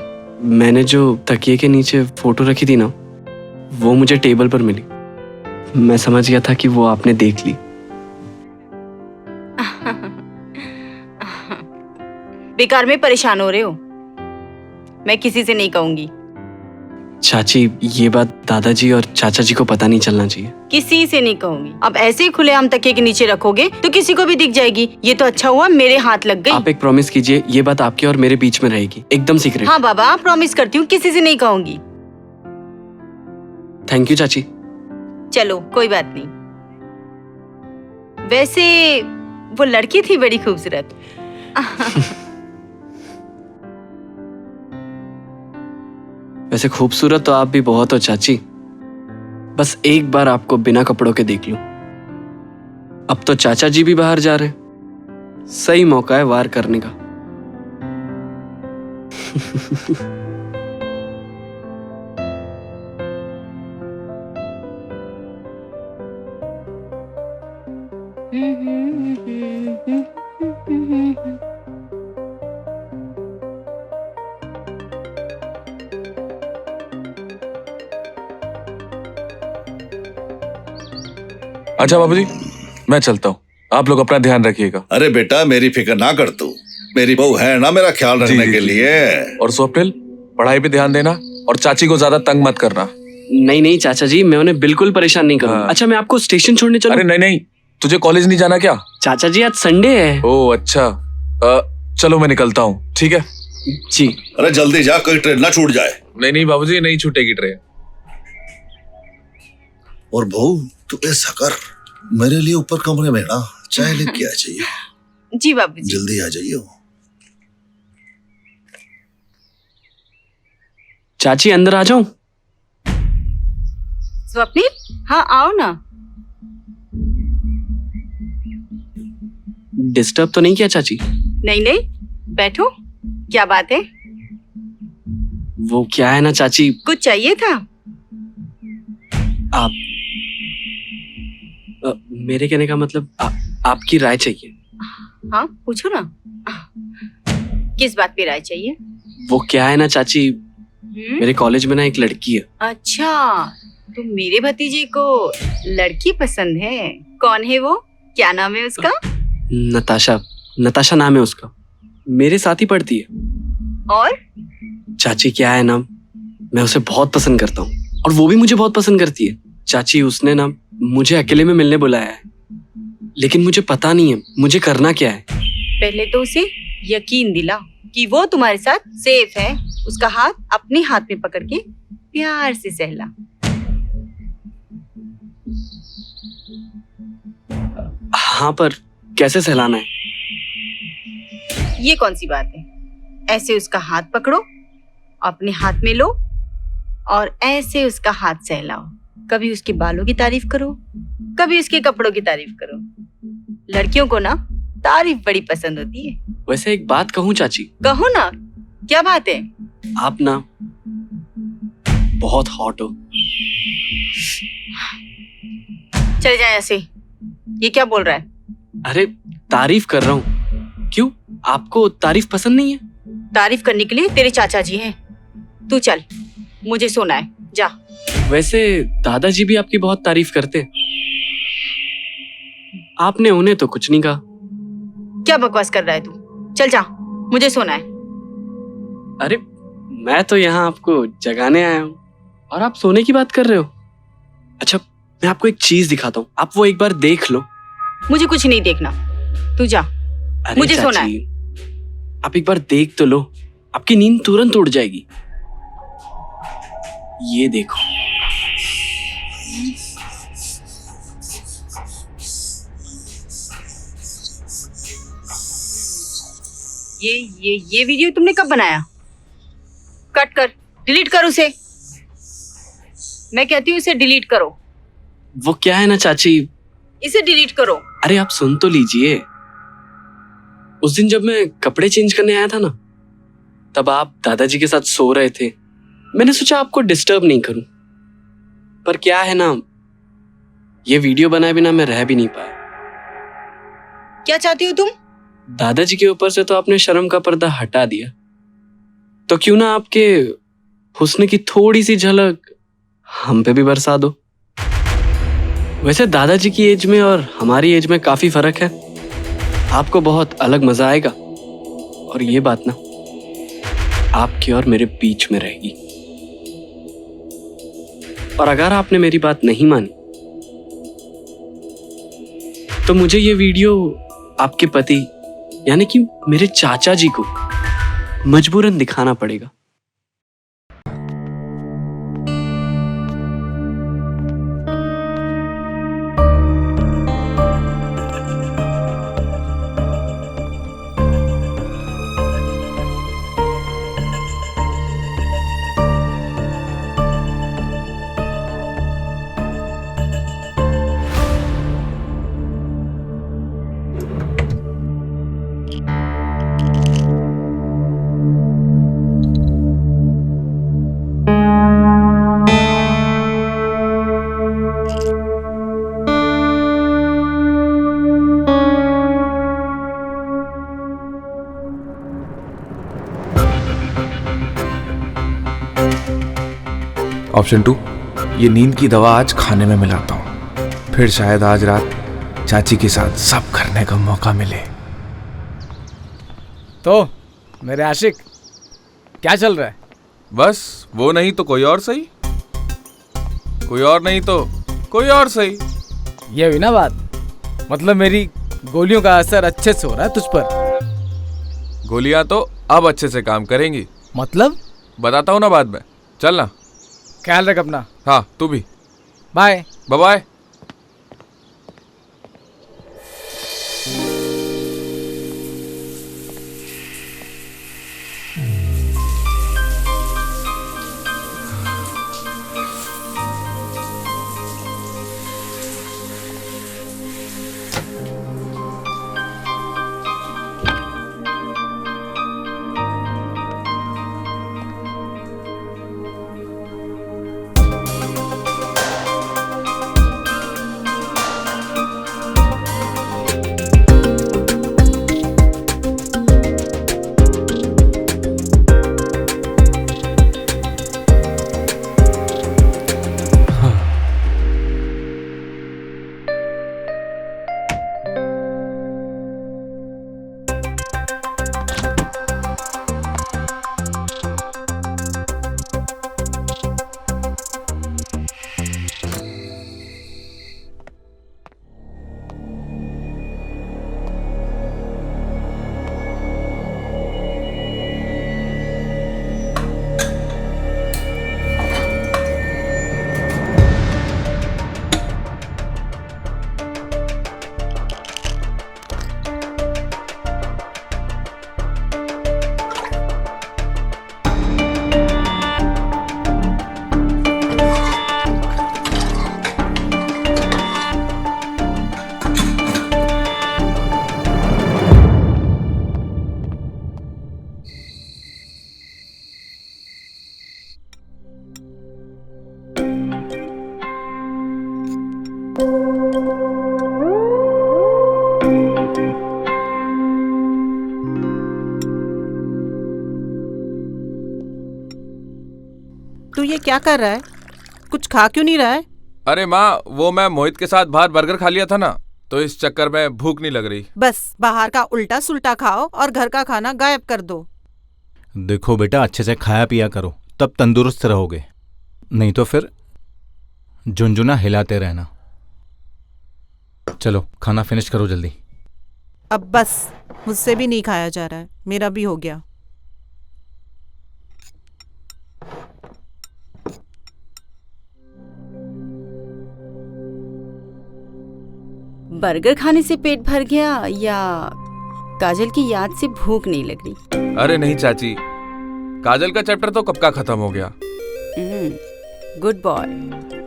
मैंने जो तकिए के नीचे फोटो रखी थी ना, वो मुझे टेबल पर मिली। मैं समझ गया था कि वो आपने देख ली। बेकार में परेशान हो रहे हो, मैं किसी से नहीं कहूंगी। चाची, ये बात दादाजी और चाचा जी को पता नहीं चलना चाहिए। किसी से नहीं कहूंगी। अब ऐसे ही खुलेआम तकिए के नीचे रखोगे तो किसी को भी दिख जाएगी। ये तो अच्छा हुआ मेरे हाथ लग गई। आप एक प्रॉमिस कीजिए, ये बात आपके और मेरे बीच में रहेगी, एकदम सीक्रेट। हाँ बाबा, प्रॉमिस करती हूँ, किसी से नहीं कहूंगी। थैंक यू चाची। चलो कोई बात नहीं। वैसे वो लड़की थी बड़ी खूबसूरत। वैसे खूबसूरत तो आप भी बहुत हो चाची, बस एक बार आपको बिना कपड़ों के देख लूं। अब तो चाचा जी भी बाहर जा रहे हैं, सही मौका है वार करने का। अच्छा बाबूजी, मैं चलता हूँ, आप लोग अपना ध्यान रखिएगा। अरे बेटा, मेरी फिक्र ना कर तू, मेरी बहू है ना मेरा ख्याल रखने के लिए। और स्वप्निल, पढ़ाई पे ध्यान देना और चाची को ज्यादा तंग मत करना। नहीं चाचा जी, मैं उन्हें बिल्कुल परेशान नहीं करूंगा। अच्छा, मैं आपको स्टेशन छोड़ने चलूं? अरे नहीं, तुझे कॉलेज नहीं जाना क्या? चाचा जी, आज संडे है। ओह अच्छा, चलो मैं निकलता हूँ। ठीक है जी। अरे जल्दी जा, कोई ट्रेन ना छूट जाए। नहीं बाबूजी, नहीं छूटेगी ट्रेन। और बहू, तू ऐसा कर, मेरे लिए ऊपर कमरे में ना चाय लेके आ जाइए। जी बाबूजी। जल्दी आ जाइए। चाची, अंदर आ जाऊं? स्वप्निल, हाँ आओ ना। डिस्टर्ब तो नहीं किया चाची? नहीं, बैठो। क्या बात है? वो क्या है ना चाची, कुछ चाहिए था? आप मेरे कहने का मतलब आपकी राय चाहिए। हाँ पूछो ना, किस बात पे राय चाहिए? वो क्या है ना चाची, मेरे कॉलेज में ना एक लड़की है। अच्छा, तो मेरे भतीजे को लड़की पसंद है। कौन है वो? क्या नाम है उसका? नताशा, नताशा नाम है उसका। मेरे साथ ही पढ़ती है। और चाची क्या है ना, मैं उसे बहुत पसंद करता हूँ और वो भी मुझे बहुत पसंद करती है। चाची उसने ना मुझे अकेले में मिलने बुलाया है, लेकिन मुझे पता नहीं है मुझे करना क्या है। पहले तो उसे यकीन दिला कि वो तुम्हारे साथ सेफ है। उसका हाथ अपने हाथ में पकड़ के प्यार से सहला। हाँ, पर कैसे सहलाना है? ये कौन सी बात है? ऐसे उसका हाथ पकड़ो, अपने हाथ में लो और ऐसे उसका हाथ सहलाओ। कभी उसके बालों की तारीफ करो, कभी उसके कपड़ों की तारीफ करो। लड़कियों को ना तारीफ बड़ी पसंद होती है। वैसे एक बात कहूँ चाची? कहो ना, क्या बात है? आप ना बहुत हॉट हो। चल जाए ऐसे। ये क्या बोल रहा है? अरे तारीफ कर रहा हूँ। क्यों, आपको तारीफ पसंद नहीं है? तारीफ करने के लिए तेरे चाचा जी हैं। तू चल, मुझे सोना है, जा। वैसे दादाजी भी आपकी बहुत तारीफ करते हैं। आपने उन्हें तो कुछ नहीं कहा। क्या बकवास कर रहा है तू? चल जा, मुझे सोना है। अरे मैं तो यहाँ आपको जगाने आया हूँ और आप सोने की बात कर रहे हो। अच्छा, मैं आपको एक चीज दिखाता हूँ, आप वो एक बार देख लो। मुझे कुछ नहीं देखना, तू जा। अरे मुझे सोना चाची, आप एक बार देख तो लो, आपकी नींद तुरंत उड़ जाएगी। ये देखो। ये वीडियो तुमने कब बनाया? कट कर, डिलीट कर उसे। मैं कहती हूँ इसे डिलीट करो। वो क्या है ना चाची, इसे डिलीट करो। अरे आप सुन तो लीजिए। उस दिन जब मैं कपड़े चेंज करने आया था ना, तब आप दादाजी के साथ सो रहे थे। मैंने सोचा आपको डिस्टर्ब नहीं करूं, पर क्या है ना, ये वीडियो बनाए बिना मैं रह भी नहीं पाया। क्या चाहती हो तुम? दादाजी के ऊपर से तो आपने शर्म का पर्दा हटा दिया, तो क्यों ना आपके हुस्न की थोड़ी सी झलक हम पे भी बरसा दो। वैसे दादाजी की एज में और हमारी एज में काफी फर्क है। आपको बहुत अलग मजा आएगा और ये बात ना आपके और मेरे बीच में रहेगी। और अगर आपने मेरी बात नहीं मानी तो मुझे ये वीडियो आपके पति यानी कि मेरे चाचा जी को मजबूरन दिखाना पड़ेगा। ऑप्शन 2, ये नींद की दवा आज खाने में मिलाता हूँ, फिर शायद आज रात चाची के साथ सब करने का मौका मिले। तो मेरे आशिक, क्या चल रहा है? बस वो नहीं तो कोई और सही, कोई और नहीं तो कोई और सही। ये हुई ना बात। मतलब मेरी गोलियों का असर अच्छे से हो रहा है तुझ पर। गोलियां तो अब अच्छे से काम करेंगी। मतलब? बताता हूँ ना बाद में, चल ना। ख्याल रख अपना। हाँ तू भी। Bye bye. तू ये क्या कर रहा है? कुछ खा क्यों नहीं रहा है? अरे माँ, वो मैं मोहित के साथ बाहर बर्गर खा लिया था ना, तो इस चक्कर में भूख नहीं लग रही। बस बाहर का उल्टा सुल्टा खाओ और घर का खाना गायब कर दो। देखो बेटा, अच्छे से खाया पिया करो, तब तंदुरुस्त रहोगे, नहीं तो फिर झुनझुना हिलाते रहना। चलो खाना फिनिश करो जल्दी। अब बस, मुझसे भी नहीं खाया जा रहा है, मेरा भी हो गया। बर्गर खाने से पेट भर गया या काजल की याद से भूख नहीं लग रही? अरे नहीं चाची, काजल का चैप्टर तो कब का खत्म हो गया। Good boy.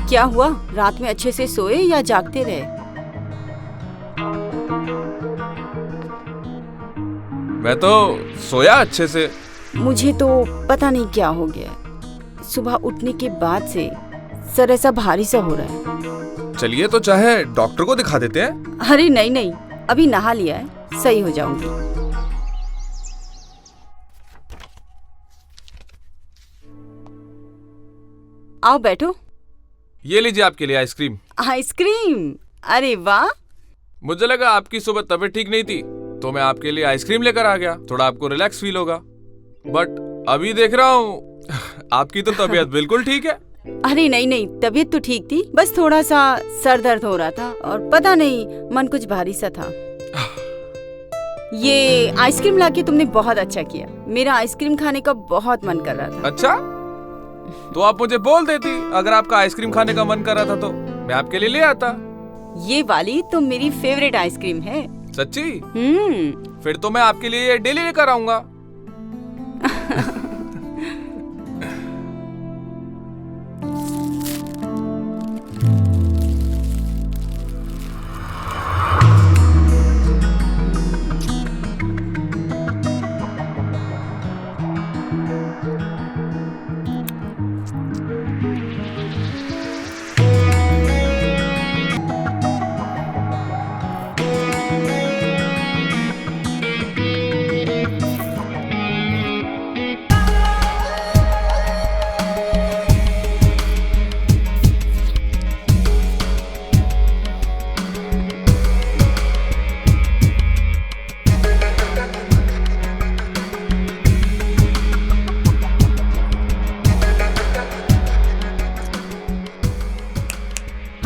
क्या हुआ? रात में अच्छे से सोए या जागते रहे? मैं तो सोया अच्छे से। मुझे तो पता नहीं क्या हो गया, सुबह उठने के बाद से सर ऐसा भारी सा हो रहा है। चलिए तो चाहे डॉक्टर को दिखा देते हैं। अरे नहीं नहीं, अभी नहा लिया है, सही हो जाऊंगी। आओ बैठो। ये लीजिए आपके लिए आइसक्रीम। आइसक्रीम? अरे वाह। मुझे लगा आपकी सुबह तबीयत ठीक नहीं थी, तो मैं आपके लिए आइसक्रीम लेकर आ गया, थोड़ा आपको रिलैक्स फील होगा। बट अभी देख रहा हूँ आपकी तो तबीयत बिल्कुल ठीक है। अरे नहीं नहीं, तबीयत तो ठीक थी, बस थोड़ा सा सर दर्द हो रहा था और पता नहीं मन कुछ भारी सा था। ये आइसक्रीम लाके तुमने बहुत अच्छा किया, मेरा आइसक्रीम खाने का बहुत मन कर रहा था। अच्छा, तो आप मुझे बोल देती, अगर आपका आइसक्रीम खाने का मन कर रहा था तो मैं आपके लिए ले आता। ये वाली तो मेरी फेवरेट आइसक्रीम है। सच्ची? फिर तो मैं आपके लिए ये डेली लेकर आऊंगा।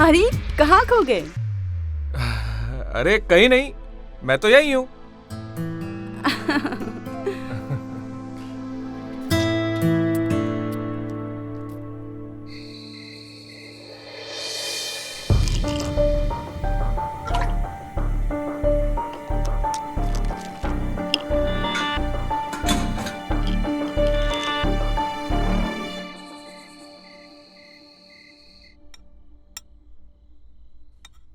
अरे कहाँ खो गए? अरे कहीं नहीं, मैं तो यही हूँ।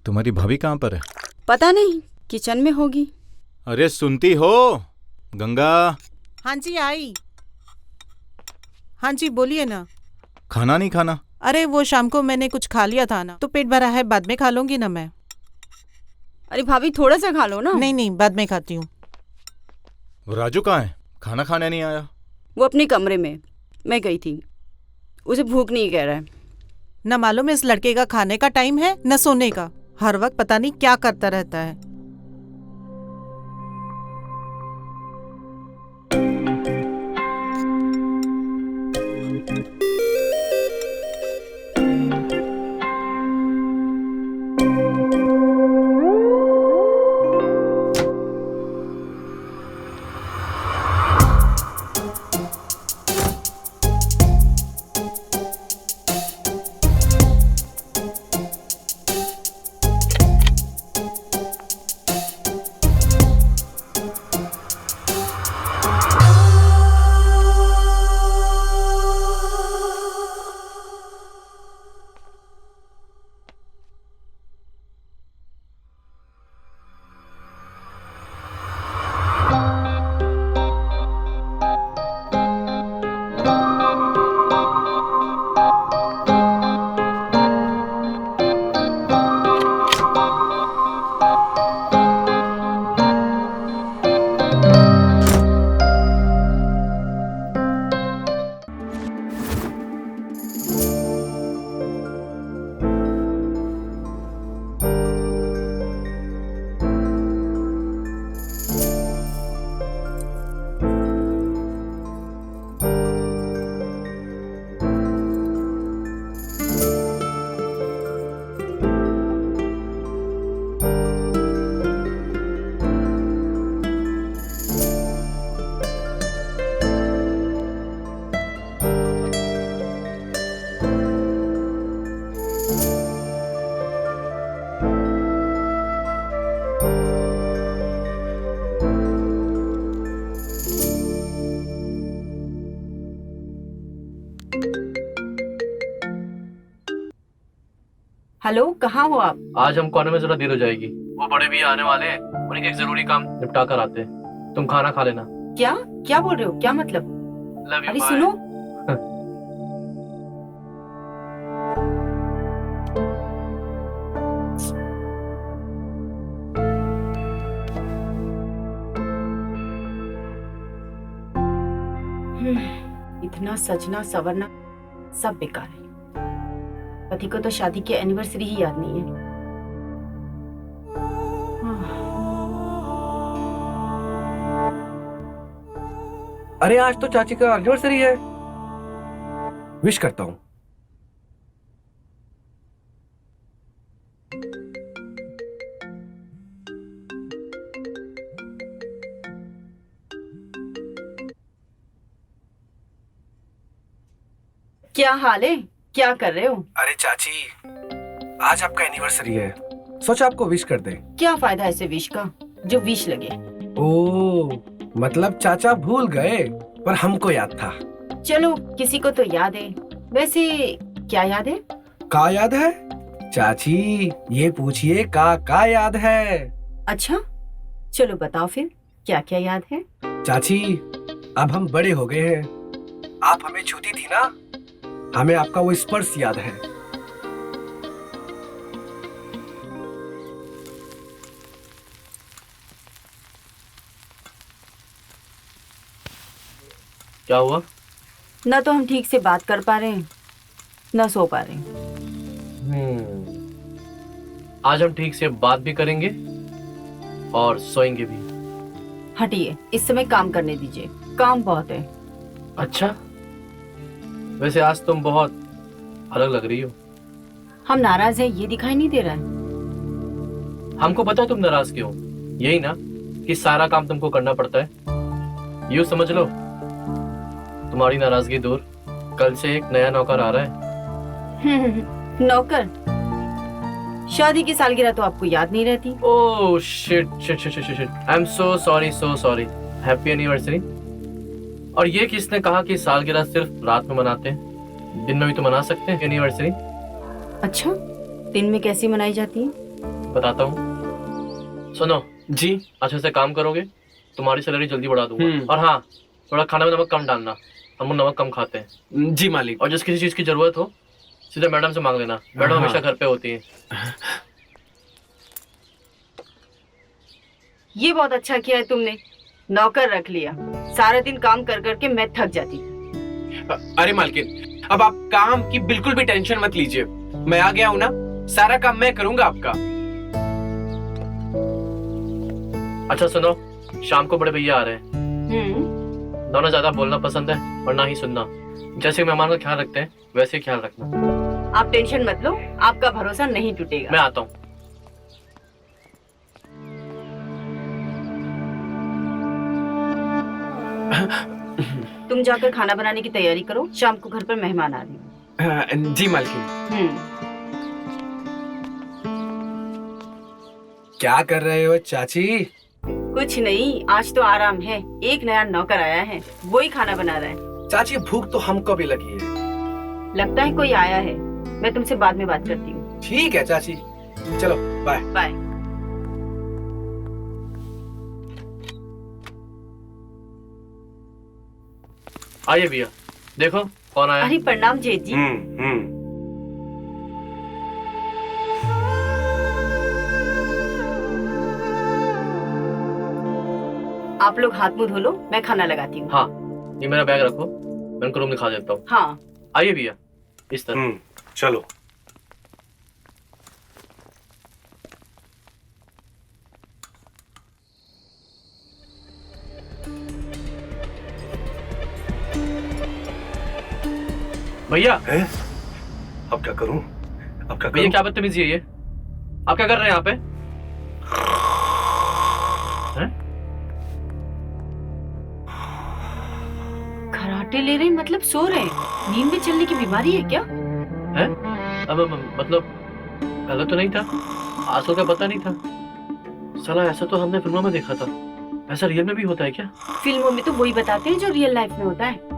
तुम्हारी भाभी कहाँ पर है? पता नहीं, किचन में होगी। अरे सुनती हो गंगा? हाँ जी आई। हाँ जी बोलिए ना। खाना नहीं खाना? अरे वो शाम को मैंने कुछ खा लिया था ना, तो पेट भरा है, बाद में खा लूंगी ना मैं। अरे भाभी थोड़ा सा खा लो ना। नहीं नहीं, बाद में खाती हूँ। राजू कहाँ है? खाना खाने नहीं आया? वो अपने कमरे में, मैं गई थी, उसे भूख नहीं कह रहा है। न मालूम इस लड़के का खाने का टाइम है न सोने का, हर वक्त पता नहीं क्या करता रहता है। हेलो, कहाँ हो आप? आज हम कोने में जरा देर हो जाएगी, वो बड़े भी आने वाले हैं, उन्हें एक जरूरी काम निपटा कर आते हैं। तुम खाना खा लेना। क्या क्या बोल रहे हो? क्या मतलब? Love you, अरे bye. सुनो, इतना सजना सवरना सब बेकार है। पति को तो शादी की एनिवर्सरी ही याद नहीं है। अरे आज तो चाची का एनिवर्सरी है, विश करता हूँ। क्या हाल है? क्या कर रहे हो? अरे चाची, आज आपका एनिवर्सरी है, सोचा आपको विश कर दे। क्या फायदा ऐसे विश का जो विश लगे? ओ, मतलब चाचा भूल गए, पर हमको याद था। चलो, किसी को तो याद है। वैसे क्या याद है? का याद है? चाची ये पूछिए का याद है? अच्छा, चलो बताओ फिर, क्या क्या याद है? चाची अब हम बड़े हो गए हैं, आप हमें छूती थी ना, हमें आपका वो स्पर्श याद है। क्या हुआ? न तो हम ठीक से बात कर पा रहे हैं, न सो पा रहे हैं। आज हम ठीक से बात भी करेंगे और सोएंगे भी। हटिए, इस समय काम करने दीजिए, काम बहुत है। अच्छा, वैसे आज तुम बहुत अलग लग रही हो। हम नाराज हैं ये दिखाई नहीं दे रहा है। हमको पता है तुम नाराज क्यों, यही ना कि सारा काम तुमको करना पड़ता है। यूं समझ लो, तुम्हारी नाराजगी दूर, कल से एक नया नौकर आ रहा है। नौकर? शादी की सालगिरह तो आपको याद नहीं रहती। Oh shit shit shit shit shit, I am so sorry. Happy anniversary. और ये किसने कहा कि सालगिरह सिर्फ रात में मनाते हैं? दिन में भी तो मना सकते हैं एनिवर्सरी। अच्छा, दिन में कैसी मनाई जाती है? बताता हूँ, सुनो जी। अच्छे से काम करोगे, तुम्हारी सैलरी जल्दी बढ़ा दूंगा। और हाँ, थोड़ा खाने में नमक कम डालना, हम लोग नमक कम खाते हैं। जी मालिक। और जिस किसी चीज की जरूरत हो सीधे मैडम से मांग लेना, मैडम हमेशा घर पे होती है। ये बहुत अच्छा किया है तुमने, नौकर रख लिया। सारा दिन काम कर करके मैं थक जाती। अरे मालकिन, अब आप काम की बिल्कुल भी टेंशन मत लीजिए, मैं आ गया हूँ ना, सारा काम मैं करूंगा आपका। अच्छा सुनो, शाम को बड़े भैया आ रहे हैं। दोनों ज्यादा बोलना पसंद है और ना ही सुनना। जैसे मेहमान का ख्याल रखते हैं वैसे ख्याल रखना। आप टेंशन मत लो, आपका भरोसा नहीं टूटेगा। मैं आता हूँ। तुम जाकर खाना बनाने की तैयारी करो, शाम को घर पर मेहमान आ रहे हैं। जी मालकिन। क्या कर रहे हो चाची? कुछ नहीं, आज तो आराम है। एक नया नौकर आया है, वो ही खाना बना रहा है। चाची भूख तो हमको भी लगी है। लगता है कोई आया है, मैं तुमसे बाद में बात करती हूँ। ठीक है चाची, चलो बाय बाय। आइए भैया, देखो कौन आया। अरे प्रणाम जेठ जी। आप लोग हाथ मुंह धो लो, मैं खाना लगाती हूँ। हाँ, ये मेरा बैग रखो, मैं उनको रूम दिखा देता हूँ। हाँ आइए भैया, इस तरह। चलो। भैया अब क्या करूं? अब क्या भैया करूं? क्या बदतमीजी है ये? आप क्या कर रहे हैं यहाँ पे? खराटे ले रहे हैं मतलब सो रहे हैं? नींद में चलने की बीमारी है क्या? हैं? अब मतलब पहले तो नहीं था, आजकल का पता नहीं था। साला ऐसा तो हमने फिल्मों में देखा था, ऐसा रियल में भी होता है क्या? फिल्मों में तो वही बताते हैं जो रियल लाइफ में होता है।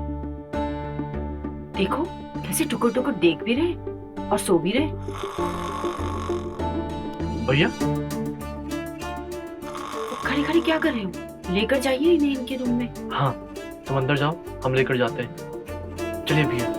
देखो कैसे टुकुर टुकुर देख भी रहे और सो भी रहे। भैया खड़े खड़े क्या कर रहे हो? लेकर जाइए इन्हें इनके रूम में। हाँ, तुम अंदर जाओ, हम लेकर जाते हैं। चलिए भैया।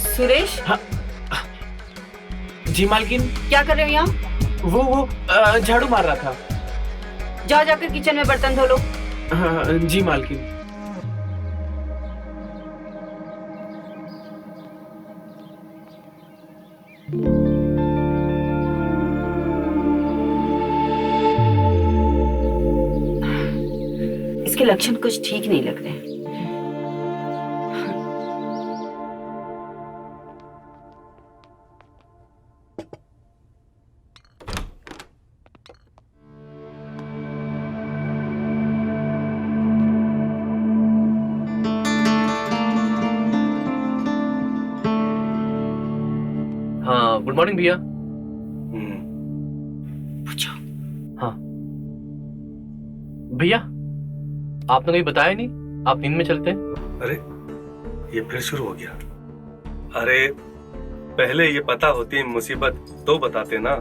सुरेश, जी मालकिन। क्या कर रहे हो यहाँ? वो झाड़ू मार रहा था। जाओ जाकर किचन में बर्तन धो लो। जी मालकिन। इसके लक्षण कुछ ठीक नहीं लग रहे हैं। हाँ, गुड मॉर्निंग भैया। पूछो। हाँ भैया, आपने कहीं बताया नहीं, आप नींद में चलते हैं। अरे ये फिर शुरू हो गया। अरे पहले ये पता होती मुसीबत तो बताते ना।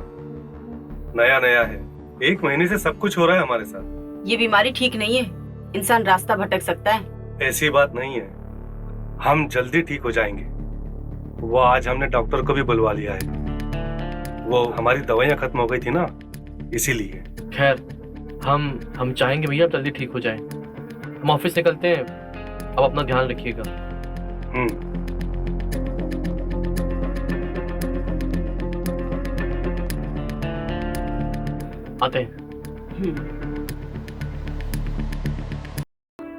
नया नया है, 1 महीने से सब कुछ हो रहा है हमारे साथ। ये बीमारी ठीक नहीं है, इंसान रास्ता भटक सकता है। ऐसी बात नहीं है, हम जल्दी ठीक हो जाएंगे। वो आज हमने डॉक्टर को भी बुलवा लिया है। वो हमारी दवाइयाँ खत्म हो गई थी ना, इसीलिए। खैर, हम चाहेंगे भैया जल्दी ठीक हो जाए। हम ऑफिस निकलते हैं, अब अपना ध्यान रखिएगा। आते हैं।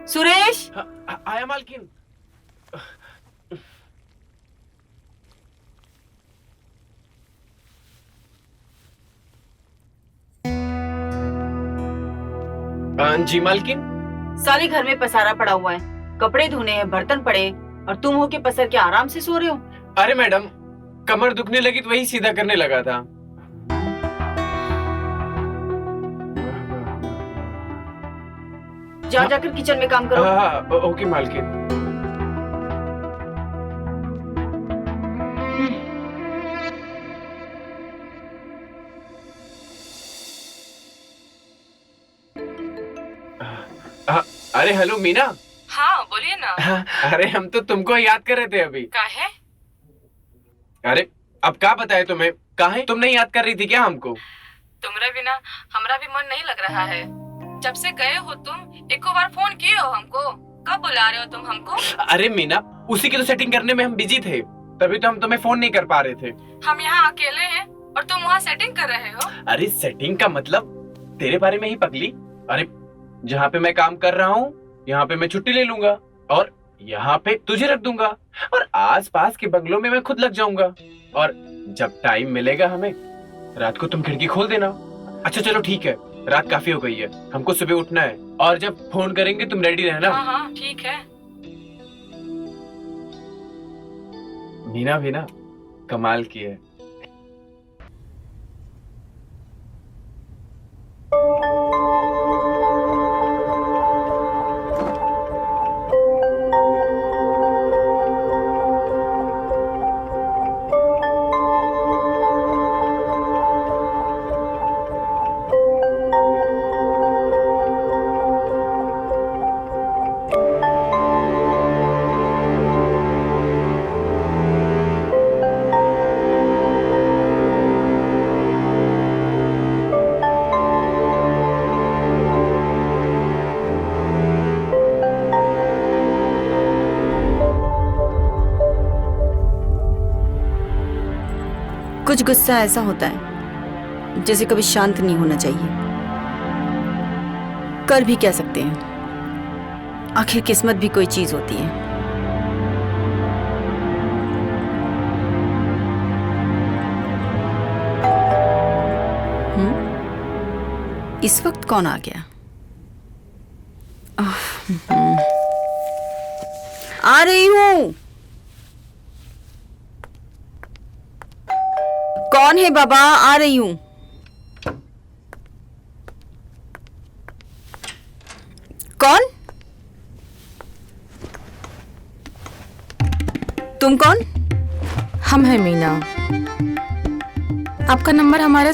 सुरेश, आया मालकिन। जी मालकिन। सारे घर में पसारा पड़ा हुआ है, कपड़े धोने हैं, बर्तन पड़े, और तुम हो के पसर के आराम से सो रहे हो। अरे मैडम, कमर दुखने लगी तो वही सीधा करने लगा था। जाओ जाकर किचन में काम करो। हाँ, ओके मालकिन। अरे हेलो मीना। हाँ बोलिए ना। अरे हम तो तुमको याद कर रहे थे अभी। काहे? अरे अब क्या बताए तुम्हें, काहे तुम नहीं याद कर रही थी क्या हमको? तुमरे बिना हमरा भी मन नहीं लग रहा है। जब से गए हो तुम, एको बार फोन किए हो हमको? कब बुला रहे हो तुम हमको? अरे मीना, उसी की तो सेटिंग करने में हम बिजी थे, तभी तो हम तुम्हें फोन नहीं कर पा रहे थे। हम यहाँ अकेले हैं और तुम वहाँ सेटिंग कर रहे हो? अरे सेटिंग का मतलब तेरे बारे में ही पगली। अरे जहाँ पे मैं काम कर रहा हूँ, यहाँ पे मैं छुट्टी ले लूंगा और यहाँ पे तुझे रख दूंगा, और आसपास के बंगलों में मैं खुद लग जाऊंगा, और जब टाइम मिलेगा हमें, रात को तुम खिड़की खोल देना। अच्छा चलो ठीक है, रात काफी हो गई है, हमको सुबह उठना है, और जब फोन करेंगे तुम रेडी रहना। हाँ हाँ ठीक है। मीना भी ना कमाल की है। कुछ गुस्सा ऐसा होता है जैसे कभी शांत नहीं होना चाहिए। कर भी क्या सकते हैं, आखिर किस्मत भी कोई चीज होती है। इस वक्त कौन आ गया? आ रही हूं। कौन है बाबा? आ रही हूं। कौन? तुम कौन? हम हैं मीना। आपका नंबर हमारे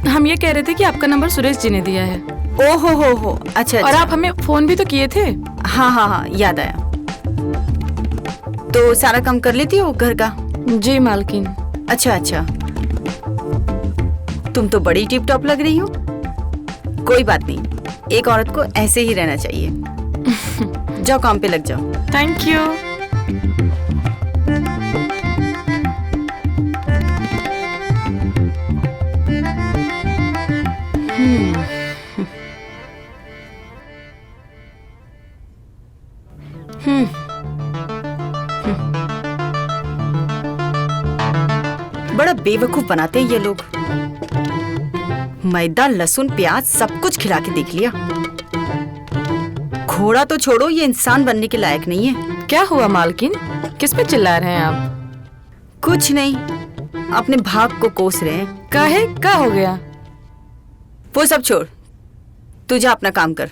हम ये कह रहे थे कि आपका नंबर सुरेश जी ने दिया है। ओ हो अच्छा। और आप हमें फोन भी तो किए थे। हाँ याद आया। तो सारा काम कर लेती हो घर का? जी मालकिन। अच्छा, तुम तो बड़ी टिप टॉप लग रही हो। कोई बात नहीं, एक औरत को ऐसे ही रहना चाहिए। जाओ काम पे लग जाओ। Thank you. बड़ा बेवकूफ बनाते हैं ये लोग। मैदा, लहसुन, प्याज सब कुछ खिला के देख लिया। घोड़ा तो छोड़ो, ये इंसान बनने के लायक नहीं है। क्या हुआ मालकिन, किस पे चिल्ला रहे हैं आप? कुछ नहीं, अपने भाग को कोस रहे हैं। काहे, क्या हो गया? वो सब छोड़, तू जा अपना काम कर।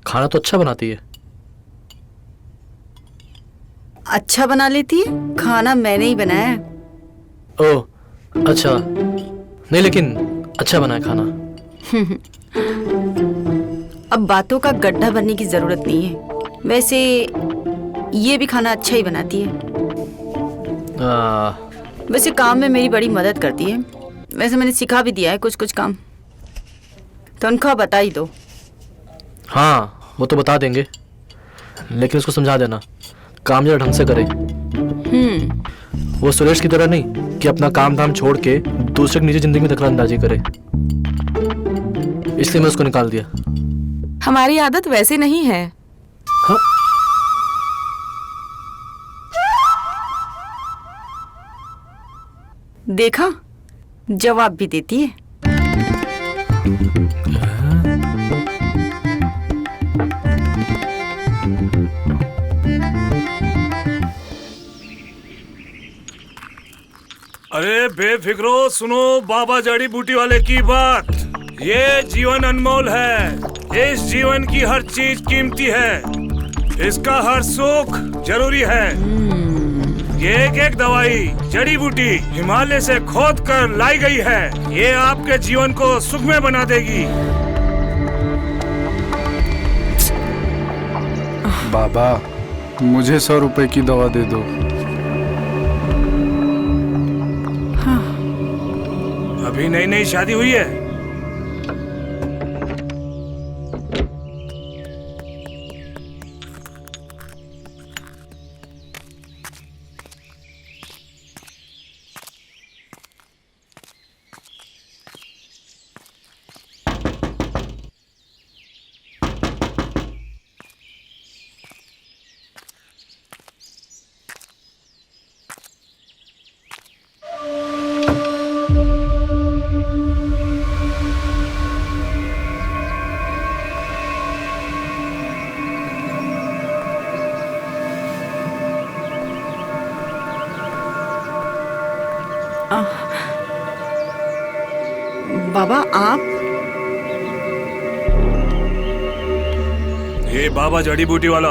खाना तो अच्छा बनाती है। अच्छा बना लेती है? खाना मैंने ही बनाया है। ओह अच्छा, नहीं लेकिन अच्छा बना है खाना। अब बातों का गड्ढा बनने की जरूरत नहीं है। वैसे ये भी खाना अच्छा ही बनाती है। वैसे काम में मेरी बड़ी मदद करती है। वैसे मैंने सिखा भी दिया है कुछ काम। तनख्वाह बता ही दो। हाँ वो तो बता देंगे, लेकिन उसको समझा देना काम जरा ढंग से करे। वो सुरेश की तरह नहीं कि अपना काम धाम छोड़ के दूसरे की निजी जिंदगी में दखलंदाजी करे, इसलिए मैं उसको निकाल दिया। हमारी आदत वैसे नहीं है। हाँ? देखा, जवाब भी देती है। अरे बेफिक्रो सुनो बाबा जड़ी बूटी वाले की बात। ये जीवन अनमोल है। इस जीवन की हर चीज कीमती है। इसका हर सुख जरूरी है। ये एक दवाई जड़ी बूटी हिमालय से खोद कर लाई गई है। ये आपके जीवन को सुखमय बना देगी। बाबा मुझे 100 रुपए की दवा दे दो। अभी नई शादी हुई है। बाबा आप? ये बाबा जड़ी बूटी वाला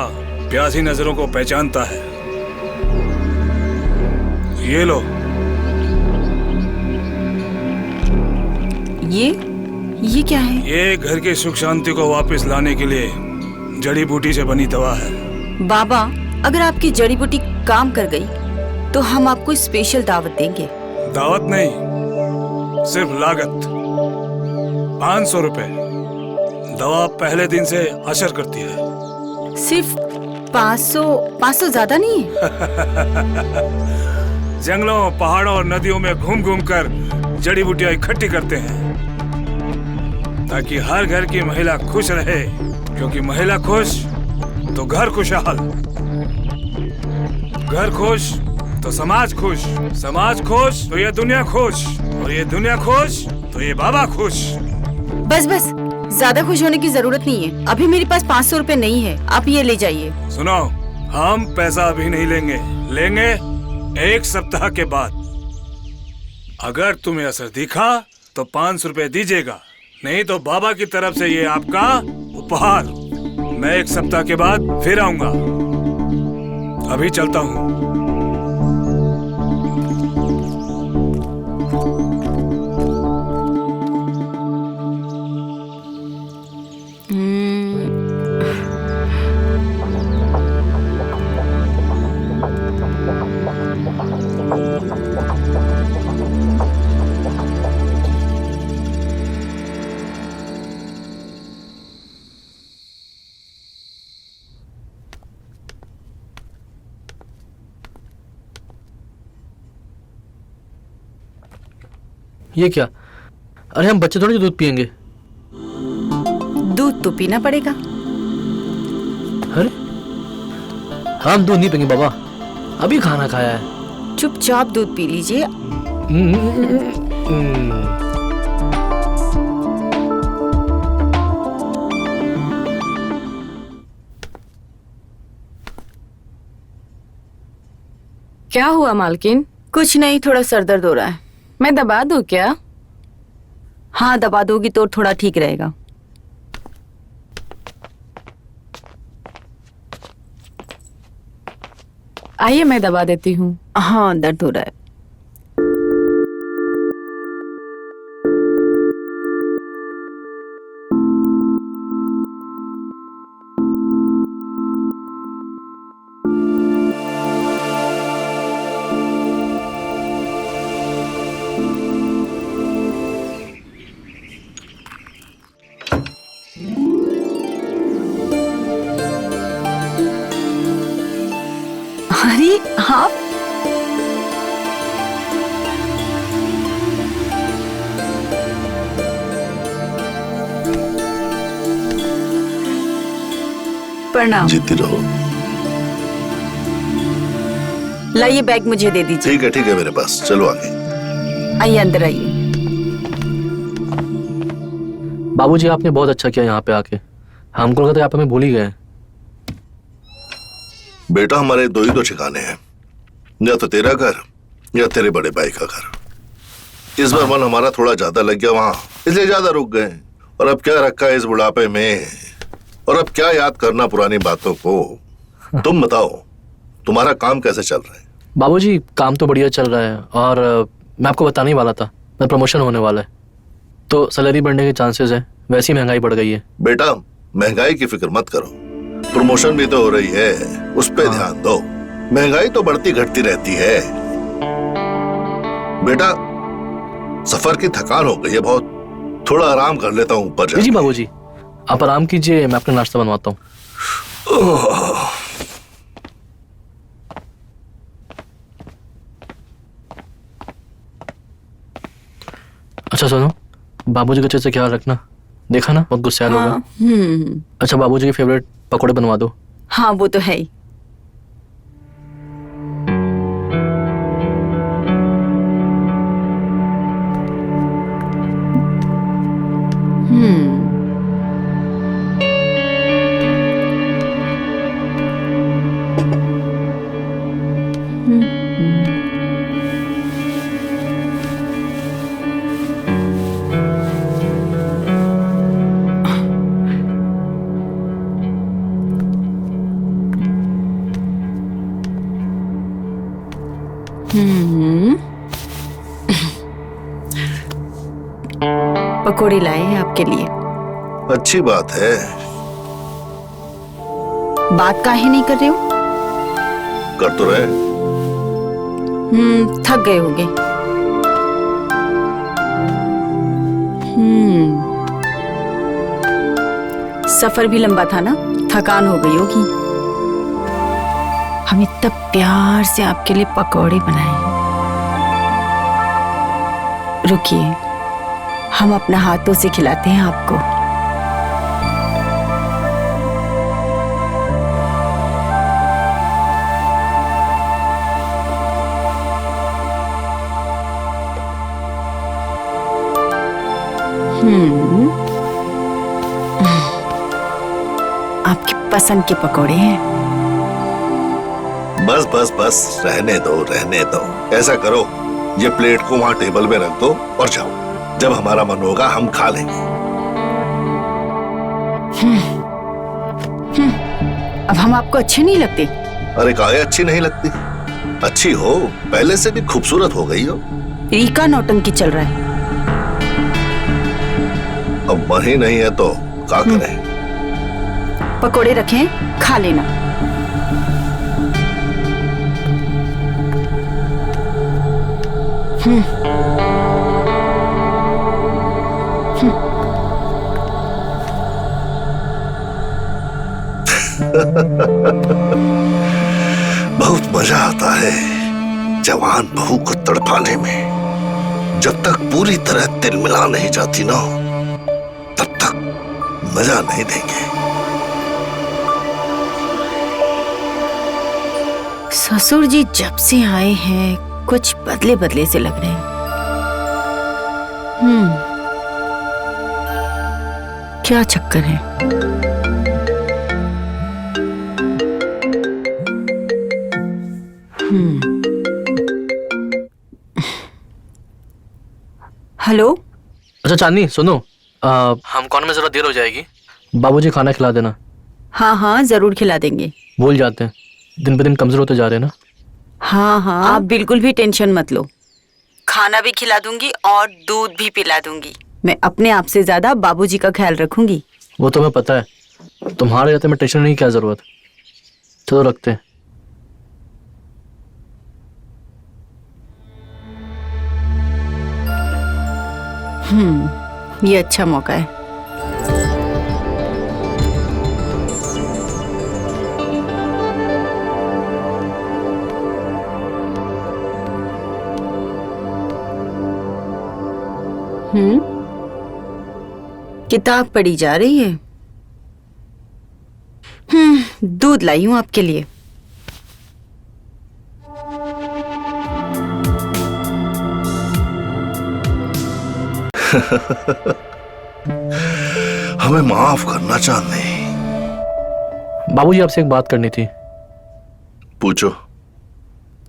प्यासी नजरों को पहचानता है। ये लो। ये क्या है? ये घर की सुख शांति को वापस लाने के लिए जड़ी बूटी से बनी दवा है। बाबा अगर आपकी जड़ी बूटी काम कर गई तो हम आपको स्पेशल दावत देंगे। दावत नहीं, सिर्फ लागत 500 रुपए। दवा पहले दिन से असर करती है। सिर्फ 500 ज्यादा नहीं है? जंगलों, पहाड़ों और नदियों में घूम घूम कर जड़ी बूटियां इकट्ठी करते हैं ताकि हर घर की महिला खुश रहे, क्योंकि महिला खुश तो घर खुशहाल, घर खुश तो समाज खुश, समाज खुश तो ये दुनिया खुश, और ये दुनिया खुश तो ये बाबा खुश। बस बस, ज्यादा खुश होने की जरूरत नहीं है। अभी मेरे पास 500 रुपए नहीं है, आप ये ले जाइए। सुनो, हम पैसा अभी नहीं लेंगे, लेंगे 1 सप्ताह के बाद। अगर तुम्हें असर दिखा तो 500 रुपए दीजिएगा, नहीं तो बाबा की तरफ से ये आपका उपहार। मैं 1 सप्ताह के बाद फिर आऊंगा। अभी चलता हूँ। ये क्या? अरे हम बच्चे थोड़ी दूध पियेंगे। दूध तो पीना पड़ेगा। अरे हम दूध नहीं पियेंगे बाबा, अभी खाना खाया है। चुपचाप दूध पी लीजिए। क्या हुआ मालकिन? कुछ नहीं, थोड़ा सर दर्द हो रहा है। मैं दबा दूं क्या? हाँ, दबा दोगी तो थोड़ा ठीक रहेगा। आइए मैं दबा देती हूँ। हाँ, दर्द हो रहा है। अरे हाँ, प्रणाम। जीती रहो। लाइए बैग मुझे दे दीजिए। ठीक है मेरे पास, चलो आगे। आइए, अंदर आइए। बाबूजी आपने बहुत अच्छा किया यहाँ पे आके, हमको लगा था आप हमें भूल ही गए। बेटा, हमारे 2 ही तो ठिकाने हैं, या तो तेरा घर या तेरे बड़े भाई का घर। इस बार मन हमारा थोड़ा ज्यादा लग गया वहां, इसलिए ज्यादा रुक गए। और अब क्या रखा है इस बुढ़ापे में, और अब क्या याद करना पुरानी बातों को। तुम बताओ, तुम्हारा काम कैसे चल रहा है? बाबूजी काम तो बढ़िया चल रहा है, और मैं आपको बताने ही वाला था, मैं प्रमोशन होने वाला है, तो सैलरी बढ़ने के चांसेस है। वैसी महंगाई बढ़ गई है। बेटा, महंगाई की फिक्र मत करो, प्रमोशन भी तो हो रही है, उस पे ध्यान दो। महंगाई तो बढ़ती घटती रहती है। बेटा, सफर की थकान हो गई है बहुत, थोड़ा आराम कर लेता हूँ ऊपर। जी बाबूजी, आप आराम कीजिए, मैं अपना नाश्ता बनवाता हूँ। अच्छा सुनो, बाबूजी का अच्छे से ख्याल रखना, देखा ना बहुत गुस्सा होगा। अच्छा, बाबूजी के फेवरेट पकोड़े बनवा दो। हाँ, वो तो है ही। पकोड़े लाए हैं आपके लिए। अच्छी बात है। बात काहे नहीं कर रहे हो? कर तो रहे। थक गए होंगे। सफर भी लंबा था ना, थकान हो गई होगी। हम इतना प्यार से आपके लिए पकौड़े बनाए। रुकिए, हम अपना हाथों से खिलाते हैं आपको। आपकी पसंद के पकोड़े हैं। बस बस बस, रहने दो रहने दो। ऐसा करो, ये प्लेट को वहां टेबल में रख दो और जाओ। जब हमारा मन होगा हम खा लेंगे। अब हम आपको अच्छे नहीं लगते? अरे काहे अच्छी नहीं लगती? अच्छी हो, पहले से भी खूबसूरत हो गई हो। रीका नौटंकी चल रहा है। अब मन ही नहीं है तो क्या करें? पकोड़े रखें, खा लेना। बहुत मजा आता है जवान बहू को तड़पाने में। जब तक पूरी तरह तिल मिला नहीं जाती ना, तब तक मजा नहीं देंगे। ससुर जी जब से आए हैं कुछ बदले बदले से लग रहे हैं। क्या चक्कर है? हेलो। अच्छा चांदनी सुनो, हमको आने में जरा देर हो जाएगी। बाबूजी खाना खिला देना। हाँ हाँ जरूर खिला देंगे। भूल जाते हैं, दिन पे दिन कमजोर होते जा रहे हैं ना। हाँ हाँ, आप बिल्कुल भी टेंशन मत लो। खाना भी खिला दूंगी और दूध भी पिला दूंगी। मैं अपने आप से ज्यादा बाबूजी का ख्याल रखूंगी। वो तो हमें पता है, तुम्हारे रहते में टेंशन नहीं, क्या जरूरत। चलो रखते हैं। ये अच्छा मौका है। किताब पढ़ी जा रही है। दूध लाई हूं आपके लिए। हमें माफ करना चाहते। बाबूजी आपसे एक बात करनी थी। पूछो।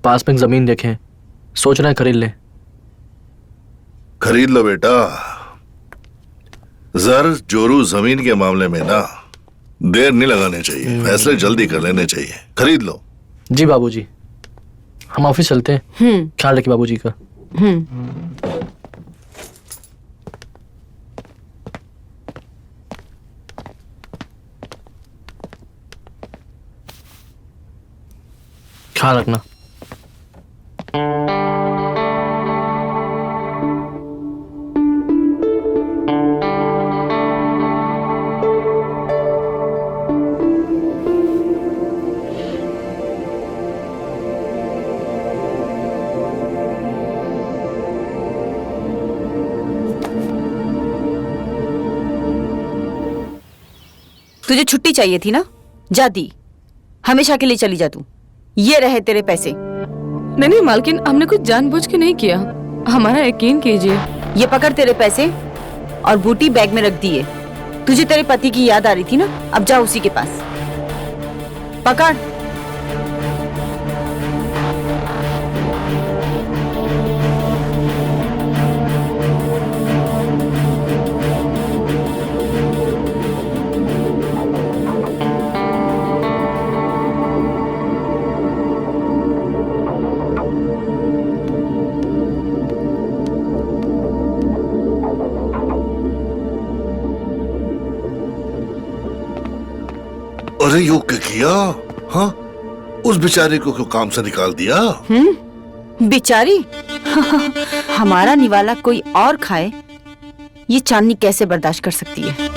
पास में एक जमीन देखें, सोच रहे हैं खरीद लें। खरीद लो बेटा। जर जोरू जमीन के मामले में ना देर नहीं लगानी चाहिए, फैसले जल्दी कर लेने चाहिए। खरीद लो। जी बाबूजी, हम ऑफिस चलते हैं। ख्याल रखिए बाबूजी का। ख्याल रखना। तुझे छुट्टी चाहिए थी ना, जा दी। हमेशा के लिए चली जा तू। ये रहे तेरे पैसे। नहीं मालकिन, हमने कुछ जानबूझ के नहीं किया, हमारा यकीन कीजिए। ये पकड़ तेरे पैसे और बूटी बैग में रख दिए। तुझे तेरे पति की याद आ रही थी ना, अब जा उसी के पास। पकड़। अरे यो क्या किया? हाँ, उस बेचारे को क्यों काम से निकाल दिया? बेचारी? हमारा निवाला कोई और खाए, ये चांदनी कैसे बर्दाश्त कर सकती है?